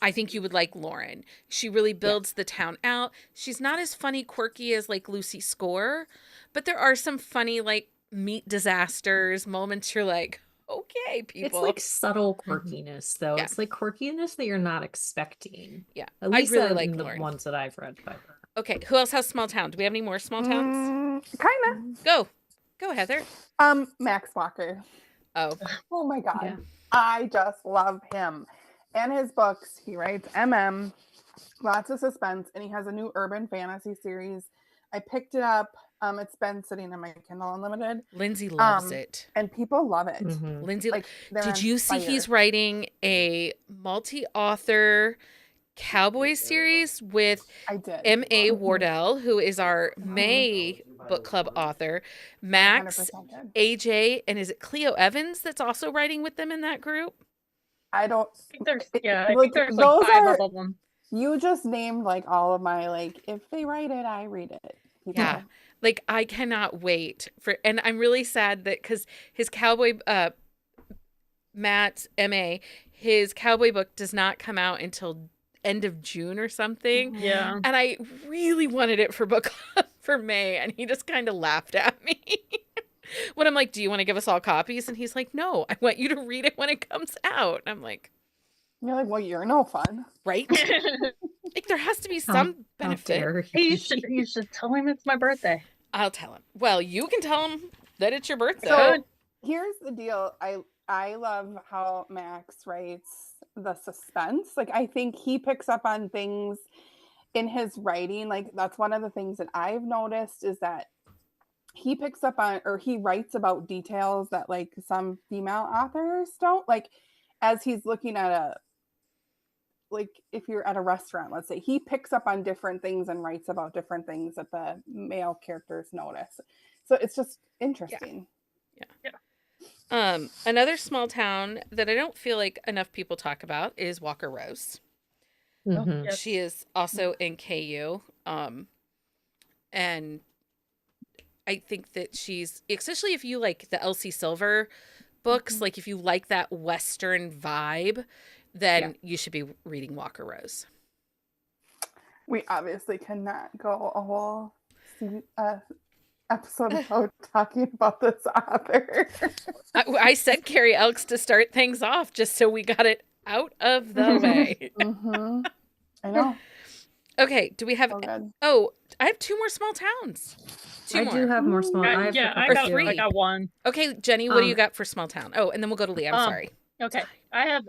I think you would like Lauren. She really builds the town out. She's not as funny, quirky as like Lucy Score, but there are some funny like meat disasters moments. You're like, okay, It's people. like subtle quirkiness, though. Yeah. It's like quirkiness that you're not expecting. Yeah, At I least really in like the Lauren. ones that I've read by her. Okay, who else has Small Town? Do we have any more Small Towns? Kind Go, Heather. of. Max Walker. Oh, Oh my God. Yeah. I just love him. And his books, he writes lots of suspense, and he has a new urban fantasy series. I picked it up. It's been sitting in my Kindle Unlimited. Lindsay loves it. And people love it. Mhm. Lindsay, Like, they're did on you see fire. he's writing a multi-author cowboy series with I did. M.A. Wardell, who is our May book club author, Max, 100% did. AJ, and is it Cleo Evans that's also writing with them in that group? I don't. I think there's I like, think there's those like 5 are- of them. You just named like all of my like. If they write it, I read it. People. Yeah. Like, I cannot wait for, and I'm really sad that because his cowboy, Matt's MA, his cowboy book does not come out until end of June or something. Yeah. And I really wanted it for book club for May, and he just kind of laughed at me. When I'm like, do you want to give us all copies? And he's like, no, I want you to read it when it comes out. And I'm like, You're like, well, you're no fun. right? Like, there has to be How- some how benefit. dare you he. should tell him it's my birthday. I'll tell him. Well, you can tell him that it's your birthday. So here's the deal. I love how Max writes the suspense. Like, I think he picks up on things in his writing. Like, that's one of the things that I've noticed is that he picks up on, or he writes about details that like some female authors don't. Like, as he's looking at like if you're at a restaurant, let's say, he picks up on different things and writes about different things that the male characters notice. So it's just interesting. Another small town that I don't feel like enough people talk about is Walker Rose. Mhm. Yes. She is also in KU. And I think that she's, especially if you like the Elsie Silver books, like if you like that Western vibe, then you should be reading Walker Rose. We obviously cannot go a whole episode without talking about this author. I said Carrie Elks to start things off just so we got it out of the way. Mm-hmm. I know. Okay, do we have... So good. Oh, I have 2 more small towns. 2 I more. do have more small. I have yeah, a I couple got too. 3. I got one. Okay, Jenny, what do you Um, got for small town? Oh, and then we'll go to Leah. I'm sorry. Okay. I have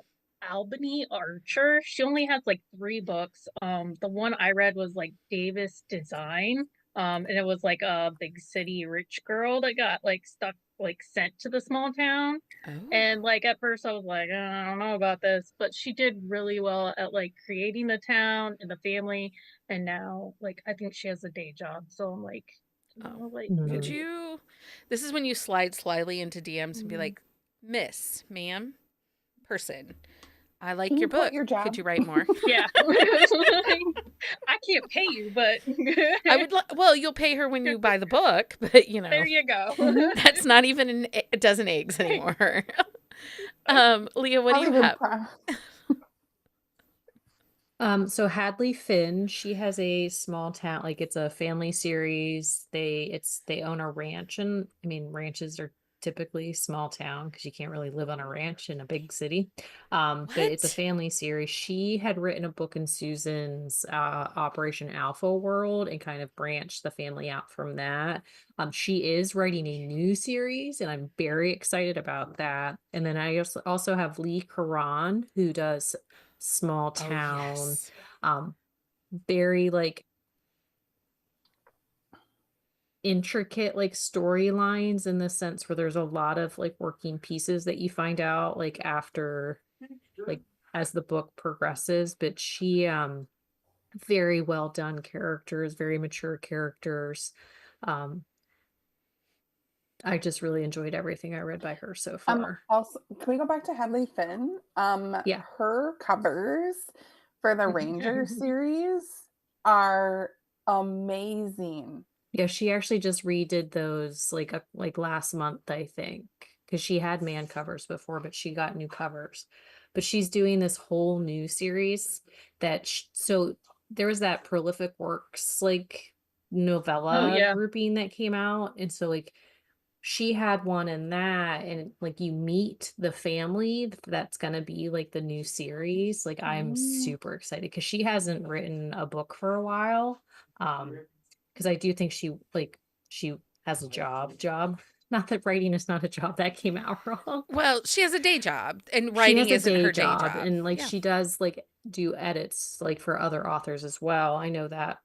Albany Archer. She only has like 3 books. The one I read was like Davis Design. And it was like a big city rich girl that got like stuck, like sent to the small town. Oh. And like at first I was like, I don't know about this, but she did really well at like creating the town and the family. And now like I think she has a day job. So I'm like, like Could Mhm. you... This is when you slide slyly into DMs and be like, Miss, ma'am, person, I like Can your you quit book. your job? Could you write more? yeah. I can't pay you, but I would... Well, you'll pay her when you buy the book, but you know, there you go. that's not even a dozen eggs anymore. Leah, what do you have? So Hadley Finn, she has a small town, like it's a family series. They own a ranch, and I mean ranches are typically small town because you can't really live on a ranch in a big city. But it's a What? family series. She had written a book in Susan's Operation Alpha World and kind of branched the family out from that. She is writing a new series, and I'm very excited about that. And then I also have Lee Karan, who does small Oh, town, yes. very like intricate like storylines in the sense where there's a lot of like working pieces that you find out like after like as the book progresses. But she very well done characters, very mature characters. I just really enjoyed everything I read by her so far. Also, can we go back to Hadley Finn? Yeah. Her covers for the Ranger series are amazing. Yeah, she actually just redid those like last month, I think, because she had man covers before, but she got new covers. But she's doing this whole new series so there was that Prolific Works like Oh novella yeah. grouping that came out, and so like she had one in that, and like you meet the family that's gonna be like the new series. Like I'm Mm. super excited because she hasn't written a book for a while. Because I do think she has a job. Not that writing is not a job, that came out wrong. Well, she has a day job, and She writing has a isn't day her day job, job. and like Yeah. she does like do edits like for other authors as well. I know that.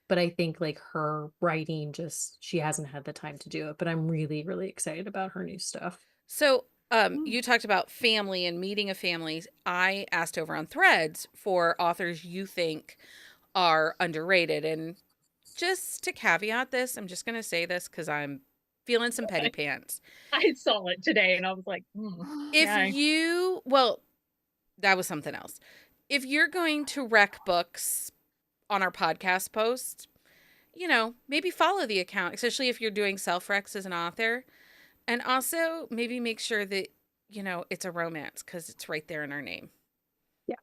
But I think like her writing she hasn't had the time to do it. But I'm really, really excited about her new stuff. So, Mm. you talked about family and meeting a family. I asked over on Threads for authors you think are underrated. And just to caveat this, I'm just going to say this because I'm feeling some petty pants. I saw it today and I was like, If yeah. you, well, that was something else. If you're going to rec books on our podcast post, maybe follow the account, especially if you're doing self-recs as an author. And also maybe make sure that, it's a romance because it's right there in our name. Yeah.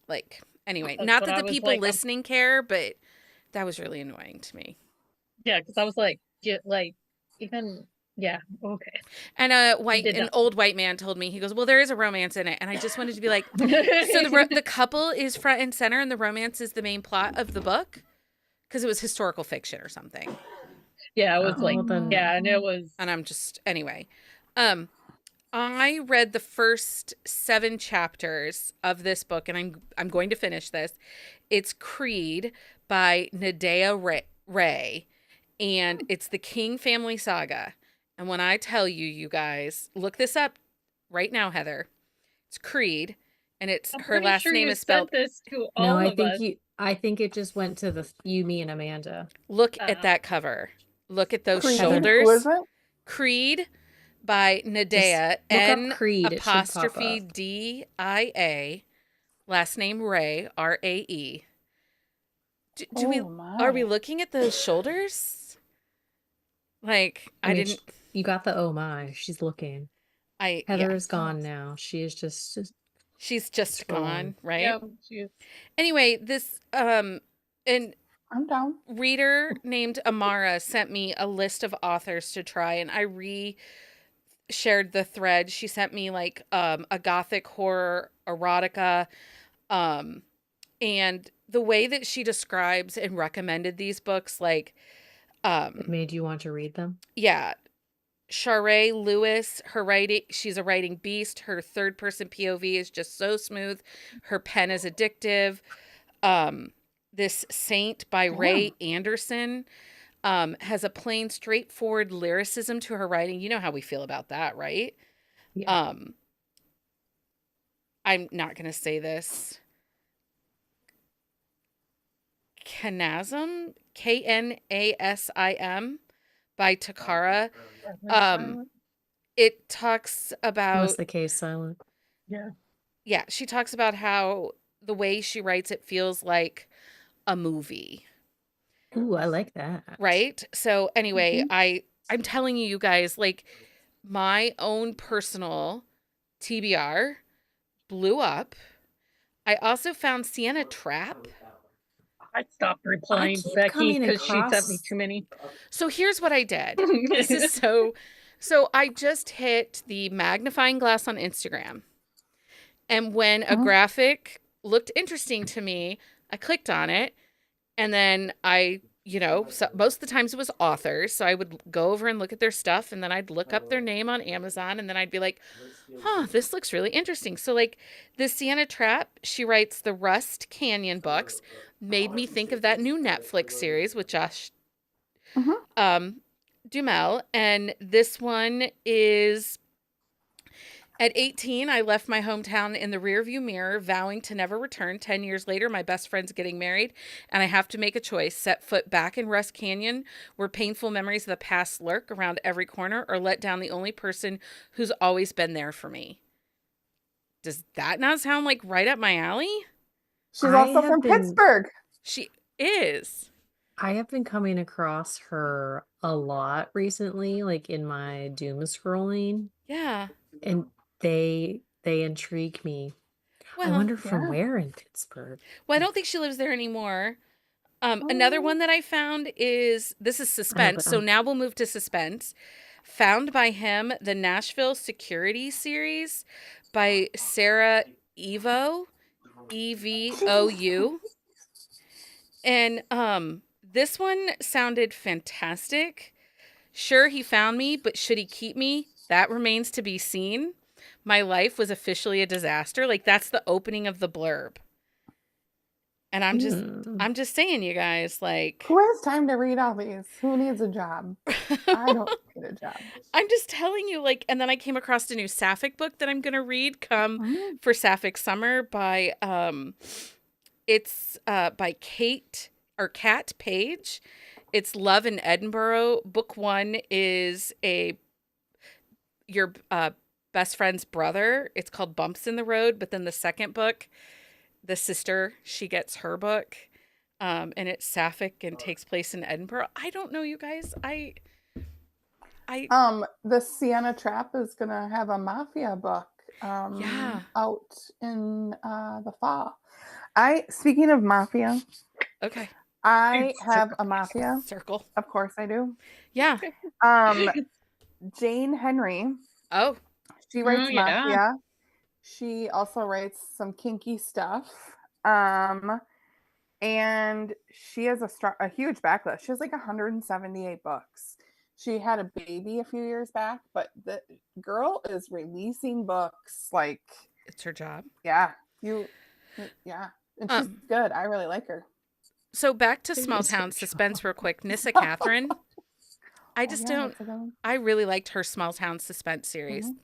Like, anyway, That's not what that I the was people like, listening care, but that was really annoying to me. Yeah, because I was like, even, yeah, okay. And Did an not. old white man told me, he goes, well, there is a romance in it. And I just wanted to be like, so the couple is front and center and the romance is the main plot of the book? Because it was historical fiction or something. Yeah, it was like, then yeah, and it was. And I'm just, anyway. I read the first 7 chapters of this book, and I'm going to finish this. It's Creed by Nadea Ray, and it's the King family saga. And when I tell you, you guys, look this up right now, Heather. It's Creed, and I'm her pretty last sure name you is spelled. sent this to no, all of us. I think it just went to you, me, and Amanda. Look at that cover. Look at those Creed. shoulders. Who is it? Creed by Nadea, look up Creed, it should pop up. Dia, last name Ray, Rae. Are we looking at those shoulders? Like, I didn't. You got the oh my, she's looking. Heather is gone now. She is just she's just gone, right? Yeah, she is. Anyway, this and I'm down. Reader named Amara sent me a list of authors to try, and I shared the thread. She sent me like a gothic horror erotica, and the way that she describes and recommended these books, like it made you want to read them. Yeah. Sharae Lewis, her writing, she's a writing beast. Her third person POV is just so smooth. Her pen is addictive. This Saint by Ray Anderson has a plain, straightforward lyricism to her writing. You know how we feel about that, right? Yeah. I'm not going to say this. Knasim, Knasim by Takara. It talks about. Was the case silent? Yeah. Yeah, she talks about how the way she writes it feels like a movie. Ooh, I like that. Right? So anyway, I'm telling you guys, like, my own personal TBR blew up. I also found Sienna Trap. I stopped replying to Becky because she sent me too many. So here's what I did. This is so I just hit the magnifying glass on Instagram. And when a graphic looked interesting to me, I clicked on it. And then so most of the times it was authors. So I would go over and look at their stuff, and then I'd look up their name on Amazon, and then I'd be like, this looks really interesting. So like the Sienna Trap, she writes the Rust Canyon books, made me think of that new Netflix series with Josh Duhamel. And this one is, at 18, I left my hometown in the rearview mirror, vowing to never return. 10 years later, my best friend's getting married, and I have to make a choice: set foot back in Rust Canyon, where painful memories of the past lurk around every corner, or let down the only person who's always been there for me. Does that not sound like right up my alley? She's also from Pittsburgh. is. I have been coming across her a lot recently, like in my doom scrolling, Yeah. and they intrigue me. I Well, wonder from Yeah. where in Pittsburgh. I don't think she lives there anymore. Another Oh, one that I found is this is I know, suspense. but So now we'll move to suspense. Found by him, the Nashville Security series by Sarah Evo, Evou. And this one sounded fantastic. Sure, he found me, but should he keep me? That remains to be seen. My life was officially a disaster. Like that's the opening of the blurb. And Hmm. I'm just saying, you guys, who like has time to read all these? Who needs a job? I don't need a job. I'm just telling you, like, and then I came across a new Sapphic book that I'm gonna read come Mm. for Sapphic Summer by it's by Kat Page. It's Love in Edinburgh. Book 1 is your best friend's brother. It's called Bumps in the Road, but then the second book, the sister, she gets her book. And it's sapphic and takes place in Edinburgh. I don't know, you guys. I The Sienna Trap is gonna have a mafia book yeah. out in the fall. Speaking of mafia, Okay. I have a mafia. Circle. Of course I do. Yeah. Jane Henry. Oh, She writes Oh, yeah. mafia. She also writes some kinky stuff. And she has a huge backlist. She has like 178 books. She had a baby a few years back, but the girl is releasing books like it's her job. yeah, and she's Um, good. I really like her. So back to It small is her town suspense job. real quick. Nissa Catherine. I Oh, just yeah, don't. that's a good one. I really liked her small town suspense series. Mhm.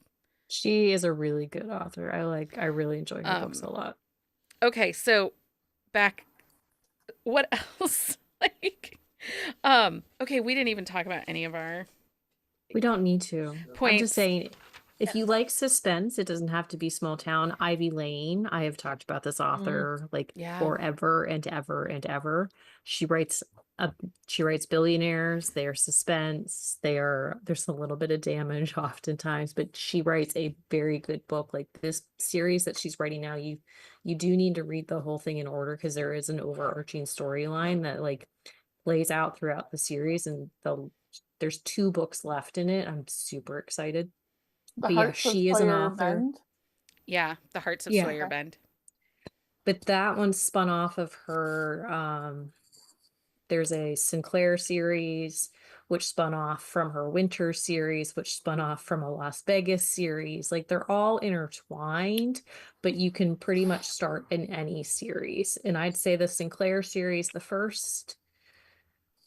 She is a really good author. I really enjoy her books a lot. Okay, so back. What else? Like, okay, we didn't even talk about any of our We don't need to. I'm points. just saying, if you like suspense, it doesn't have to be small town. Ivy Lane, I have talked about this author like Yeah. forever and ever and ever. She writes billionaires, they are suspense, there's a little bit of damage oftentimes, but she writes a very good book. Like this series that she's writing now, you do need to read the whole thing in order because there is an overarching storyline that like plays out throughout the series, and there's 2 books left in it. I'm super excited. The But yeah, Hearts of she is an Sawyer author. Bend. Yeah, The Hearts of Yeah. Sawyer Bend. But that one spun off of her. There's a Sinclair series, which spun off from her Winter series, which spun off from a Las Vegas series. Like they're all intertwined, but you can pretty much start in any series. And I'd say the Sinclair series, the first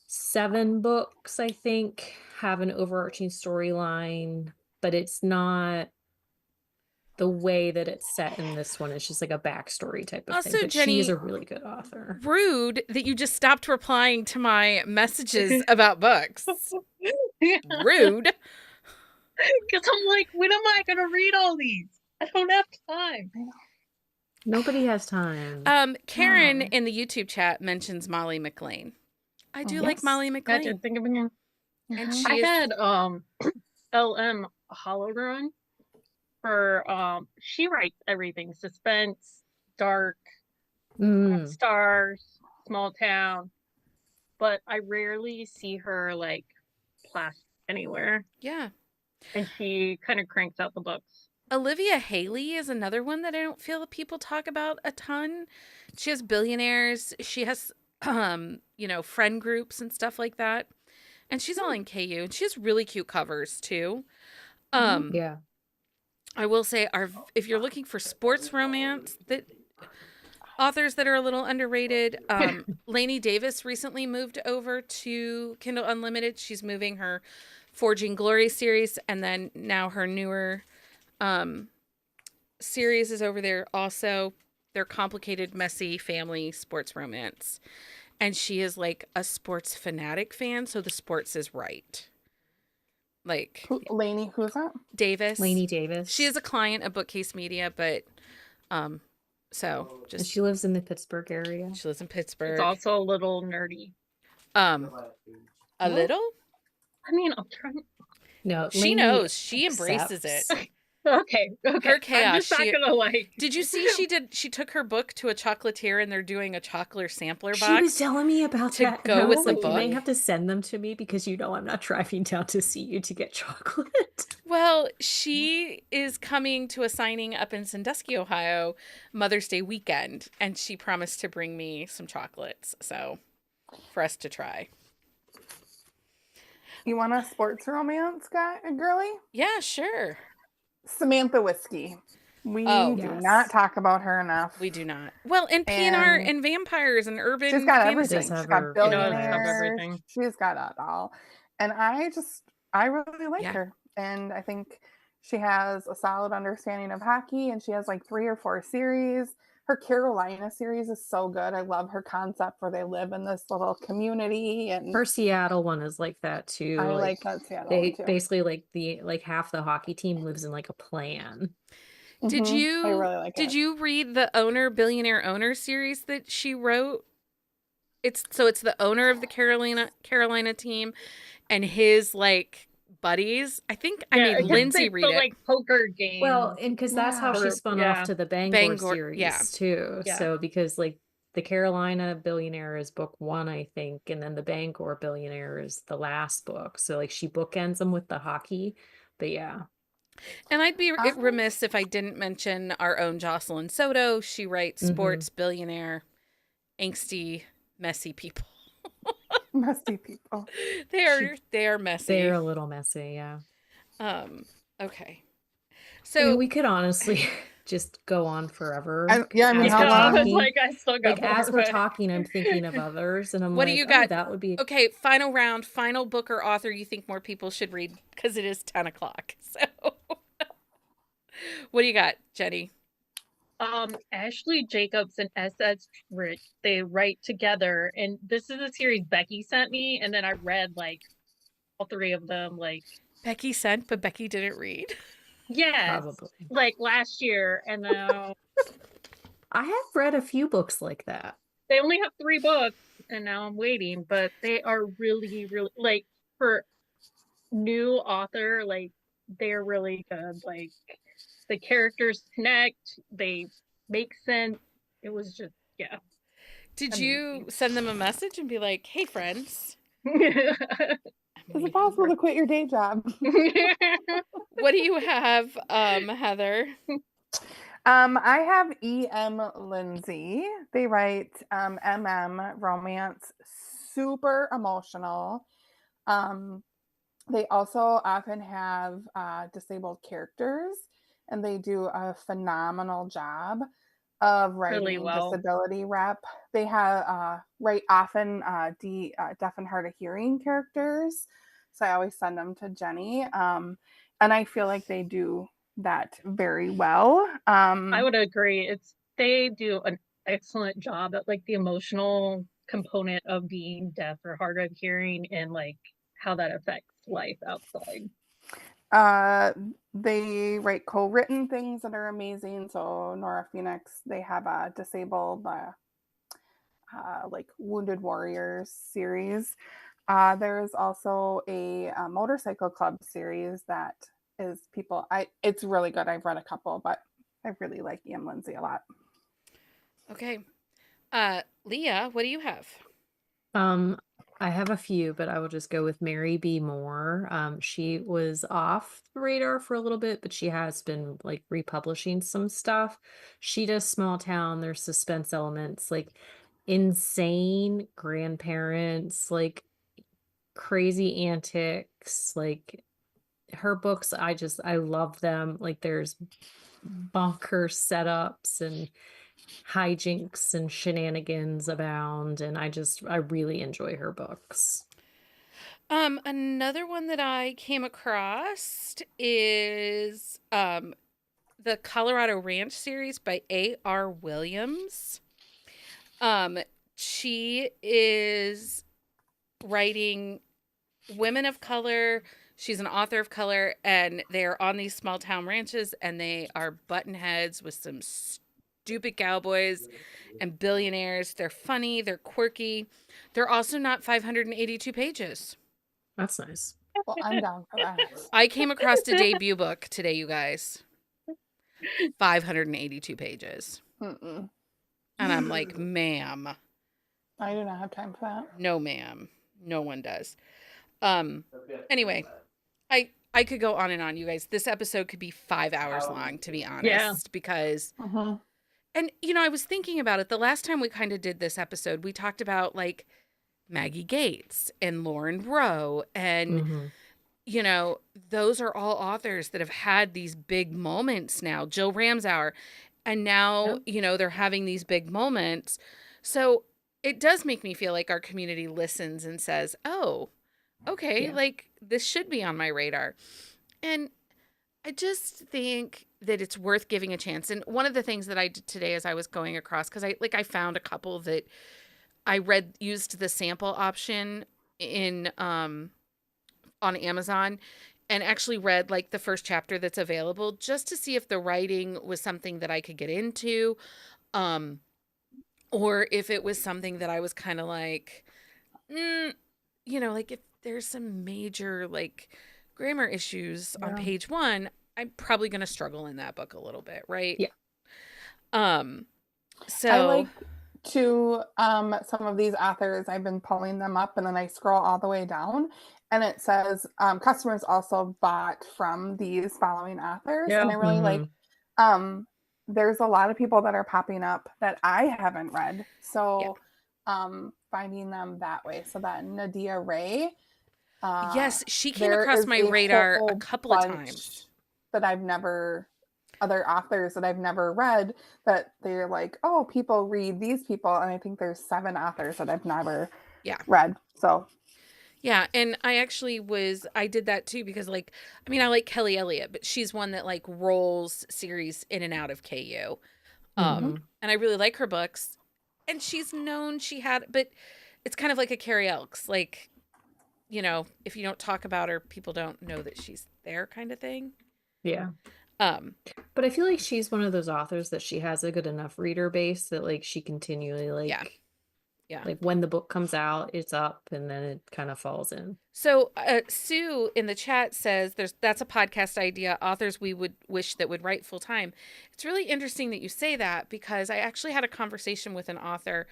7 books, I think, have an overarching storyline, but it's not the way that it's set in this one. It's just like a backstory type of Also, thing. But she is Jenni, a really good author. rude that you just stopped replying to my messages about books. Rude. Because I'm like, when am I going to read all these? I don't have time. Nobody has time. Karen Hmm. in the YouTube chat mentions Molly McLean. I do like Yes. Molly Gotcha. McLean. Think of it. And Mhm. she I is had LM Hollow Run for she writes everything: suspense, dark, Mm. stars, small town. But I rarely see her like plastic anywhere, yeah. and she kind of cranks out the books. Olivia Haley is another one that I don't feel that people talk about a ton. She has billionaires. She has friend groups and stuff like that. And she's all in KU, and she has really cute covers too. Yeah. I will say if you're looking for sports romance that authors that are a little underrated, Lainey Davis recently moved over to Kindle Unlimited. She's moving her Forging Glory series, and then now her newer series is over there also. They're complicated, messy family sports romance. And she is like a sports fanatic fan, so the sports is right. Like Lainey, who's that? Davis. Lainey Davis. She is a client of Bookcase Media, but So And just she lives in the Pittsburgh area. she lives in It's Pittsburgh. also a little nerdy. A What? little? I mean, I'm trying. No, She Lainey knows. She embraces it. accepts. Okay. Her chaos. I'm just not gonna like. Did you see she took her book to a chocolatier and they're doing a chocolate sampler She was box? telling me about to that. go and I with was the like, you may book? have to send them to me because I'm not driving down to see you to get chocolate. Well, she is coming to a signing up in Sandusky, Ohio, Mother's Day weekend, and she promised to bring me some chocolates, so for us to try. You want a sports romance guy, girly? Yeah, sure. Samantha Whiskey. We Oh. do Yes. not talk about her enough. We do not. Well, and PNR And and vampires and urban she's got fantasy. everything. Does have She's got her She does have billionaires. everything. She's got it all. And I really like Yeah. her. And I think she has a solid understanding of hockey, and she has like 3 or 4 series. Her Carolina series is so good. I love her concept where they live in this little community, and Her Seattle one is like that too. I like like that Seattle they one too. basically like half the hockey team lives in like a plan. Did Mhm. you I really like did it. you read the billionaire owner series that she wrote? It's the owner of the Carolina team and his like buddies. I made because Lindsay they read feel it. like poker games. Well, and because that's how she Or- spun yeah. off to the Bangor Bangor, series yeah. too. Yeah. So because like the Carolina Billionaire is book 1, I think, and then the Bangor Billionaire is the last book. So like she bookends them with the hockey. But yeah. And I'd be Um, remiss if I didn't mention our own Jocelyn Soto. She writes Mhm. sports, billionaire, angsty, messy people. Musty people. They are messy. They're a little messy, yeah. Okay. I mean, So we could honestly just go on forever. I mean, as how we're long? I was talking. like, I still got Like as more, we're but- talking, I'm thinking of others, and I'm what like, do you oh, got? that would be Okay, final round, final book or author you think more people should read because it is 10 o'clock. So what do you got, Jenni? Ashley Jacobs and S.S. Rich, they write together, and this is a series Becky sent me, and then I read like all 3 of them, like Becky sent, but Becky didn't read. yes, probably. like last year, and now I have read a few books like that. they only have 3 books, and now I'm waiting, but they are really, really like for new author, like they're really good. Like the characters connect, they make sense. It was just Did you send them a message and be like, hey, friends? Is it possible to quit your day job? What do you have, Heather? I have E.M. Lindsay. They write MM romance, super emotional. They also often have disabled characters, and they do a phenomenal job of writing Really well. disability rep. They have write often deaf and hard of hearing characters, so I always send them to Jenni, and I feel like they do that very well. I would agree. They do an excellent job at like the emotional component of being deaf or hard of hearing and like how that affects life outside. They write co-written things that are amazing. So Nora Phoenix, they have a disabled like Wounded Warriors series. There's also a motorcycle club series that is it's really good. I've read a couple, but I really like E.M. Lindsay a lot. Okay. Leah, what do you have? I have a few, but I will just go with Mary B. Moore. She was off the radar for a little bit, but she has been like republishing some stuff. She does small town, there's suspense elements, like insane grandparents, like crazy antics, like her books, I love them. Like there's bonkers setups and hijinks and shenanigans abound, and I really enjoy her books. Another one that I came across is the Colorado Ranch series by A.R. Williams. She is writing women of color. She's an author of color, and they're on these small town ranches, and they are button heads with some stupid cowboys and billionaires. They're funny. They're quirky. They're also not 582 pages. That's nice. Well, I'm down for that. I came across a debut book today, you guys. 582 pages. Mm-mm. And I'm like, ma'am. I do not have time for that. No, ma'am. No one does. Anyway, I could go on and on, you guys. This episode could be 5 hours long, to be honest, because and I was thinking about it. The last time we kind of did this episode, we talked about like Maggie Gates and Lauren Rowe and those are all authors that have had these big moments now. Jill Ramsauer, and now, they're having these big moments. So it does make me feel like our community listens and says, oh, okay, like this should be on my radar. And I just think that it's worth giving a chance. And one of the things that I did today as I was going across, because I found a couple that I used the sample option in on Amazon and actually read like the first chapter that's available just to see if the writing was something that I could get into. Or if it was something that I was kind of like, like if there's some major like grammar issues on page 1, I'm probably going to struggle in that book a little bit, right? Yeah. So I like to some of these authors, I've been pulling them up and then I scroll all the way down and it says customers also bought from these following authors. And I really like there's a lot of people that are popping up that I haven't read. So finding them that way. So that Nadia Ray. Yes, she came across my radar a couple of times. That other authors that I've never read, that they're like, oh, people read these people. And I think there's 7 authors that I've never read. So yeah, and I did that too because I like Kelly Elliott, but she's one that like rolls series in and out of KU. And I really like her books. And she's known but it's kind of like a Carrie Elks, like, if you don't talk about her, people don't know that she's there kind of thing. Yeah. But I feel like she's one of those authors that she has a good enough reader base that like she continually like when the book comes out, it's up and then it kind of falls in. So Sue in the chat says that's a podcast idea, authors we would wish that would write full time. It's really interesting that you say that because I actually had a conversation with an author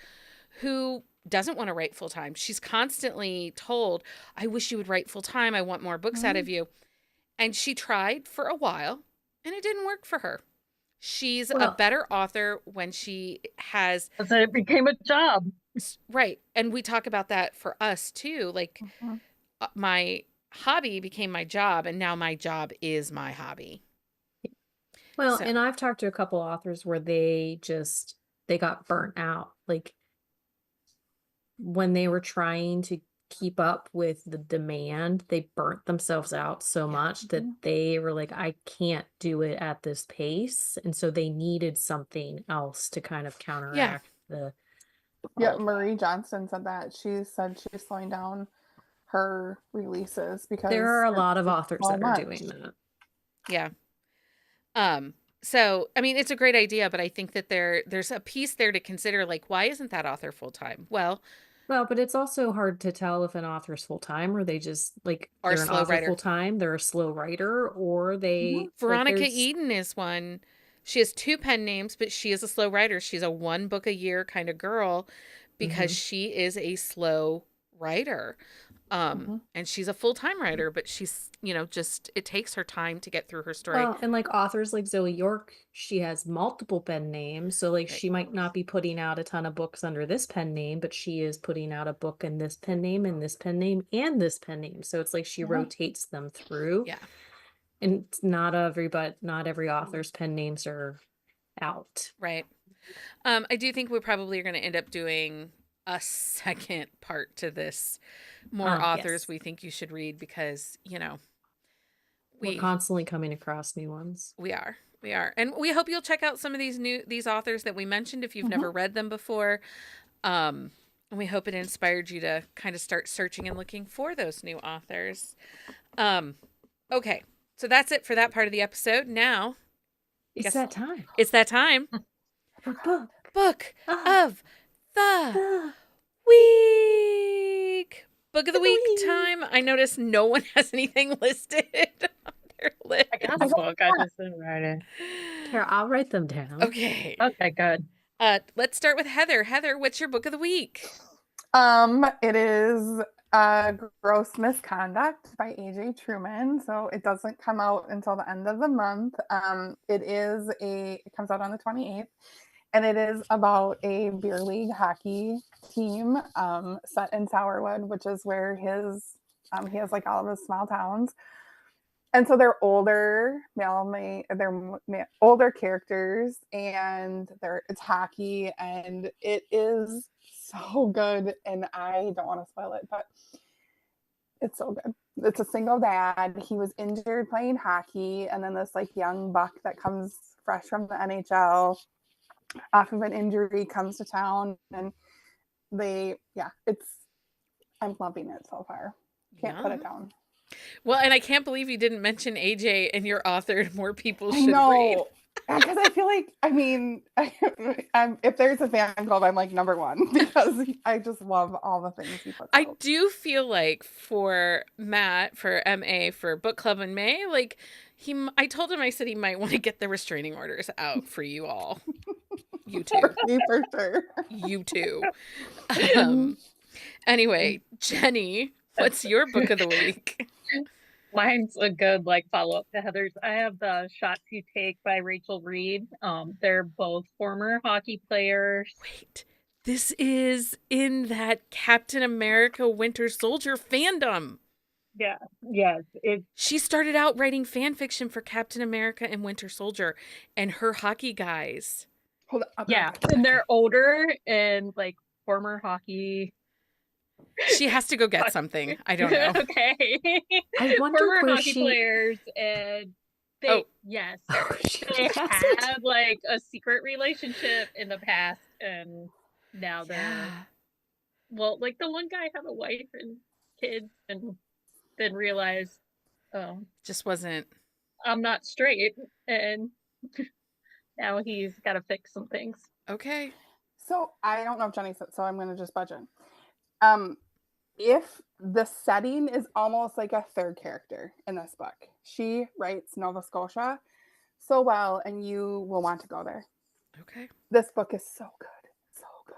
who doesn't want to write full time. She's constantly told, I wish you would write full time. I want more books out of you. And she tried for a while and it didn't work for her. She's a better author when she has... It became a job. Right. And we talk about that for us too. Like my hobby became my job and now my job is my hobby. Well, and I've talked to a couple authors where they got burnt out. Like when they were trying to keep up with the demand, they burnt themselves out so much that they were like, I can't do it at this pace. And so they needed something else to kind of counteract the... Yeah, Marie Johnston said that. She said she's slowing down her releases because there are a lot of authors that are doing that. Yeah. So, I mean, it's a great idea, but I think that there's a piece there to consider, like, why isn't that author full-time? Well, but it's also hard to tell if an author is full-time or they just like are they're slow an author writer. Full-time, they're a slow writer, or they Veronica Eden is one. She has 2 pen names, but she is a slow writer. She's a 1 book a year kind of girl because she is a slow writer. And she's a full-time writer, but she's, just it takes her time to get through her story. Well, and like authors like Zoe York, she has multiple pen names. So like she might not be putting out a ton of books under this pen name, but she is putting out a book in this pen name and this pen name and this pen name. So it's like she rotates them through. Yeah. And not every author's pen names are out. Right. I do think we probably are going to end up doing a second part to this. More authors we think you should read because, we're constantly coming across new ones. We are. And we hope you'll check out some of these authors that we mentioned if you've never read them before. And we hope it inspired you to kind of start searching and looking for those new authors. Okay. So that's it for that part of the episode. Now it's that time. It's that time. Book. Book Ah, of the the week. Book of the week week. time. I noticed no one has anything listed on their list. I got a book. I just didn't write it. Here, I'll write them down. Okay. Okay, good. Let's start with Heather. Heather, what's your book of the week? It is Gross Misconduct by A.J. Truman. So it doesn't come out until the end of the month. It comes out on the 28th. And it is about a beer league hockey team set in Sourwood, which is where he has like all of his small towns. And so they're older older characters, and it's hockey, and it is so good. And I don't want to spoil it, but it's so good. It's a single dad. He was injured playing hockey, and then this like young buck that comes fresh from the NHL off of an injury comes to town, and I'm loving it so far. Can't put it down. Well, and I can't believe you didn't mention AJ and your author. More people I should read. know, because I feel like, I mean, if there's a fan club, I'm like number one, because I just love all the things he puts I out. do feel like for Matt, for MA, for book club in May, like I told him, I said he might want to get the restraining orders out for you all. You too. For me, for sure. You too. Anyway, Jenni, what's your book of the week? Mine's a good like follow-up to Heather's. I have the Shots You Take by Rachel Reed. They're both former hockey players. Wait, this is in that Captain America Winter Soldier fandom. Yeah, yes. She started out writing fan fiction for Captain America and Winter Soldier and her hockey guys. Hold up. Yeah, and they're older and like former hockey. She has to go get something. I don't know. Okay. I wonder Former where hockey players, and they they had like a secret relationship in the past, and now they're well, like the one guy had a wife and kids, and then realized, oh, just wasn't. I'm not straight, and now he's got to fix some things. Okay. So I don't know if Jenni said, so I'm going to just budge in. If the setting is almost like a third character in this book, she writes Nova Scotia so well, and you will want to go there. Okay. This book is so good. So good.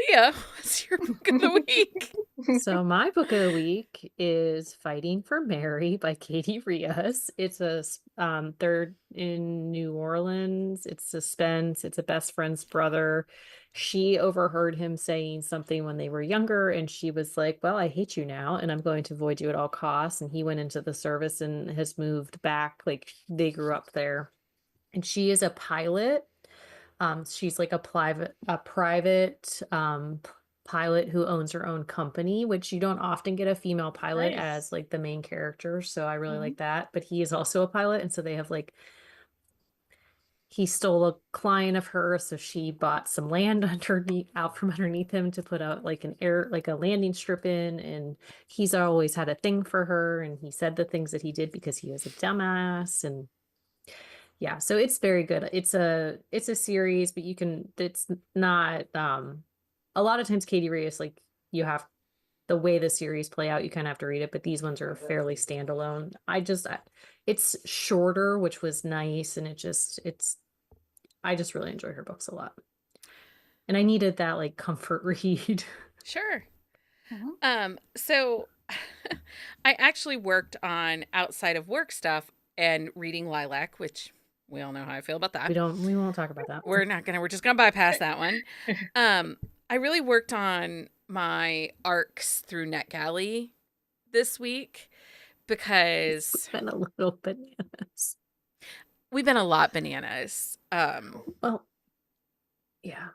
Leah, what's your book of the week? So my book of the week is Fighting for Mary by Katie Rios. It's they're in New Orleans. It's suspense. It's a best friend's brother. She overheard him saying something when they were younger, and she was like, well, I hate you now, and I'm going to avoid you at all costs. And he went into the service and has moved back. Like, they grew up there. And she is a pilot. She's like a private pilot who owns her own company, which you don't often get a female pilot as like the main character. So I really like that. But he is also a pilot, and so they have like, he stole a client of hers, so she bought some land out from underneath him to put out like a landing strip in, and he's always had a thing for her, and he said the things that he did because he was a dumbass. And yeah, so it's very good. It's a series, but it's not a lot of times Katie Rios, like, you have the way the series play out, you kind of have to read it, but these ones are fairly standalone. It's shorter, which was nice, and I just really enjoy her books a lot. And I needed that like comfort read. Sure. So I actually worked on outside of work stuff and reading Lilac, which we all know how I feel about that. We won't talk about that. We're just gonna bypass that one. I really worked on my arcs through NetGalley this week because It's been a little bananas. We've been a lot bananas. Well, yeah.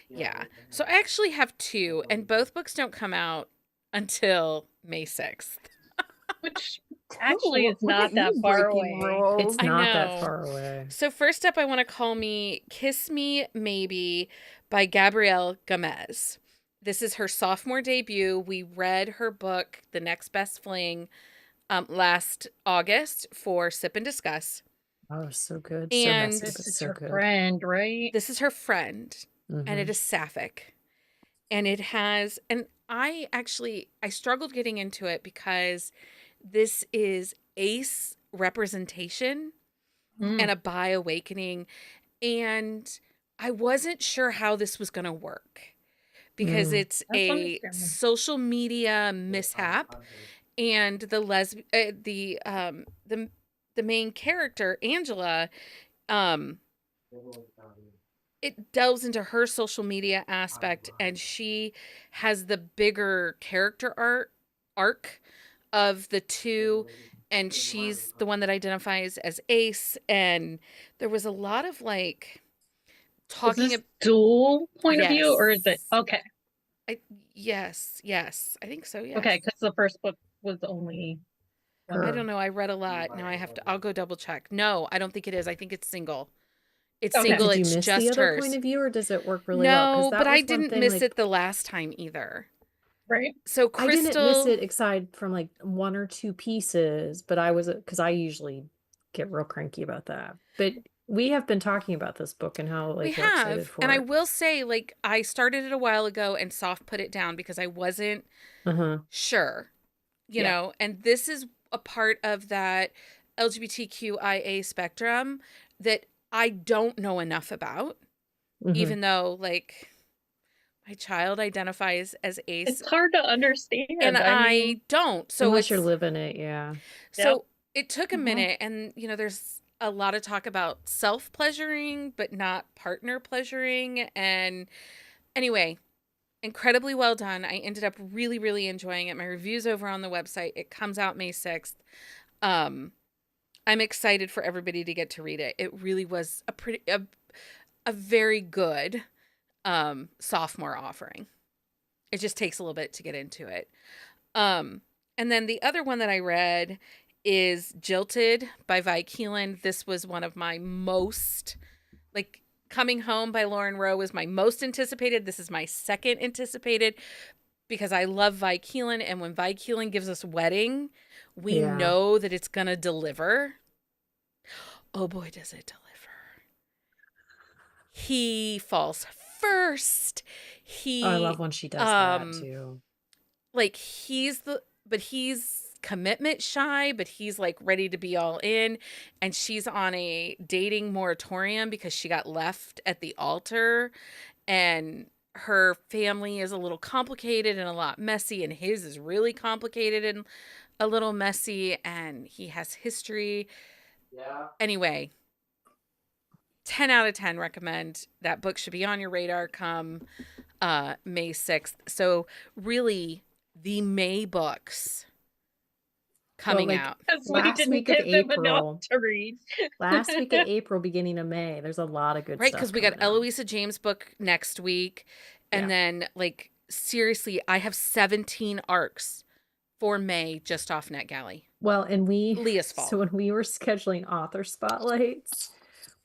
Yeah. So I actually have two, and both books don't come out until May 6th. Which actually is not that far away. It's not that far away. So first up, I want to call me Kiss Me Maybe by Gabrielle Gomez. This is her sophomore debut. We read her book, The Next Best Fling, last August for Sip and Discuss. Oh, so good. So And messy, This but is so her good. friend, right? this is her friend, and it Mhm. is sapphic. And it has, and I struggled getting into it because this is ace representation Mm, and a bi awakening. And I wasn't sure how this was going to work because Mm. it's that's a understandable. social media mishap, and the main character Angela, um it delves into her social media aspect, and she has the bigger character arc of the two, and she's the one that identifies as ace. And there was a lot of like Is talking this dual point of view, or is it yes. okay? I yes, I think so, yes. Okay, because the first book was only one. I Her. don't know, I read a lot. Now I'll go double check. No, I don't think it is. I think it's single. It's Okay. single, Did you it's miss the just other point hers. of view, or does it work really well? Because No, but that I was one didn't thing, miss like, it the last time either. Right. So I didn't miss Crystal, it aside from like one or two pieces, but I was, because I usually get real cranky about that. But we have been talking about this book and how we like we're excited have, and for I it. will say, like, I started it a while ago and soft put it down because I wasn't Uh-huh. sure, Yeah. and this is a part of that LGBTQIA spectrum that I don't know enough about, Hmm. even though, like, my child identifies as ace It's hard to and understand. I mean, I don't. So Unless you're it's living it, yeah. yep. so it took a Mhm. minute, and there's a lot of talk about self-pleasuring but not partner pleasuring. And anyway, incredibly well done. I ended up really, really enjoying it. My review's over on the website. It comes out May 6th. Um, I'm excited for everybody to get to read it. It really was a very good sophomore offering. It just takes a little bit to get into it. Um, and then the other one that I read is Jilted by Vi Keelan. This was one of my most, like, Coming Home by Lauren Rowe was my most anticipated. This is my second anticipated because I love Vi Keelan. And when Vi Keelan gives us Wedding, we Yeah. know that it's going to deliver. Oh boy, does it deliver. He falls first. Oh, I love He, when she does that um, too. like he's commitment shy, but he's like ready to be all in. And she's on a dating moratorium because she got left at the altar, and her family is a little complicated and a lot messy, and his is really complicated and a little messy, and he has history. Yeah. Anyway, 10 out of 10 recommend. That book should be on your radar come May 6th. So really, the May books coming like, out. Because we last didn't week of give them enough April. to read. Last week of April, beginning of May, there's a lot of good Right, stuff because we got coming out. Eloisa James' book next week. And Yeah. then, like, seriously, I have 17 arcs for May just off NetGalley. Well, and Leah's fault. so when we were scheduling author spotlights,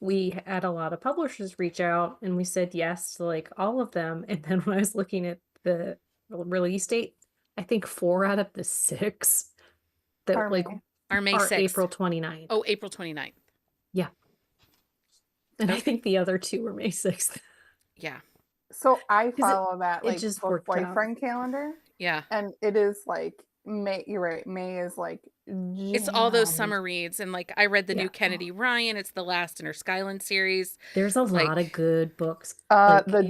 we had a lot of publishers reach out and we said yes to like all of them. And then when I was looking at the release date, I think 4 out of the 6 that Are like May. Our May are 6th. April 29th. Oh, April 29th. Yeah. And I Okay. think the other 2 were May 6th. Yeah. So I 'Cause follow that it like just book worked out. boyfriend calendar, Yeah. and it is like May. You're right. May is like It's all those jammed. summer reads. And, like, I read the Yeah. new Kennedy Ryan. It's the last in her Skyland series. There's a lot of Like, good books, The Julia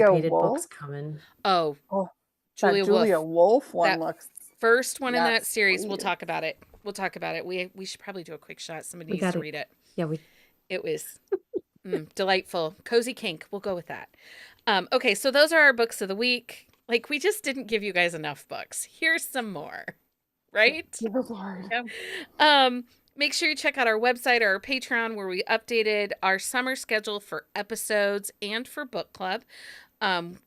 anticipated Wolf. books coming. oh, Oh, Julia that Julia Wolf one That looks. first one in that Yes, series, we'll please. talk about it. We'll talk about it. We should probably do a quick shot. Somebody We needs to gotta- read it. Yeah, we It was delightful. Cozy kink. We'll go with that. Okay, so those are our books of the week. Like, we just didn't give you guys enough books. Here's some more, right? Dear Lord. Yeah. Make sure you check out our website or our Patreon, where we updated our summer schedule for episodes and for book club.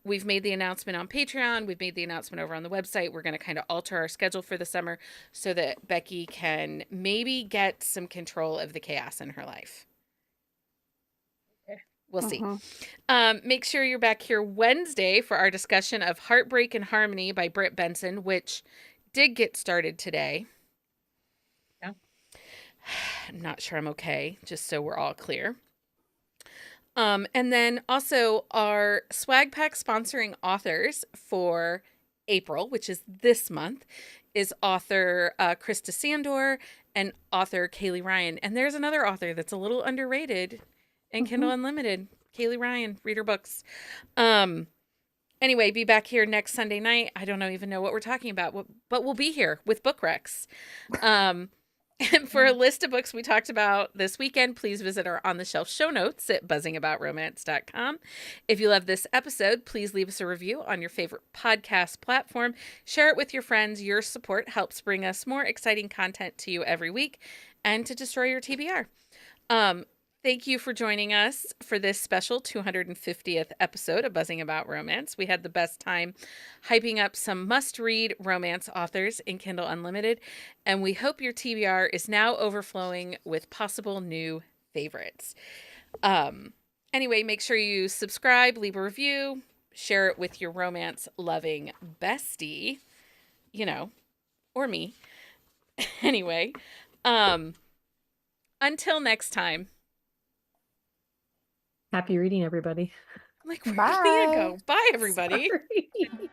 We've made the announcement on Patreon. We've made the announcement over on the website. We're going to kind of alter our schedule for the summer so that Becky can maybe get some control of the chaos in her life. We'll see. Make sure you're back here Wednesday for our discussion of Heartbreak and Harmony by Britt Benson, which did get started today. Yeah. I'm not sure I'm okay, just so we're all clear. And then also our swag pack sponsoring authors for April, which is this month, is author Krista Sandor and author Kaylee Ryan. And there's another author that's a little underrated in Kindle Unlimited. Kaylee Ryan, read her books. Anyway, be back here next Sunday night. I don't even know what we're talking about, but we'll be here with book recs. And for a list of books we talked about this weekend, please visit our On the Shelf show notes at buzzingaboutromance.com. If you love this episode, please leave us a review on your favorite podcast platform. Share it with your friends. Your support helps bring us more exciting content to you every week and to destroy your TBR. Thank you for joining us for this special 250th episode of Buzzing About Romance. We had the best time hyping up some must-read romance authors in Kindle Unlimited, and we hope your TBR is now overflowing with possible new favorites. Anyway, make sure you subscribe, leave a review, share it with your romance-loving bestie, or me. Anyway, until next time. Happy reading, everybody. Like, where Bye. did Leah go? Bye, everybody. Sorry.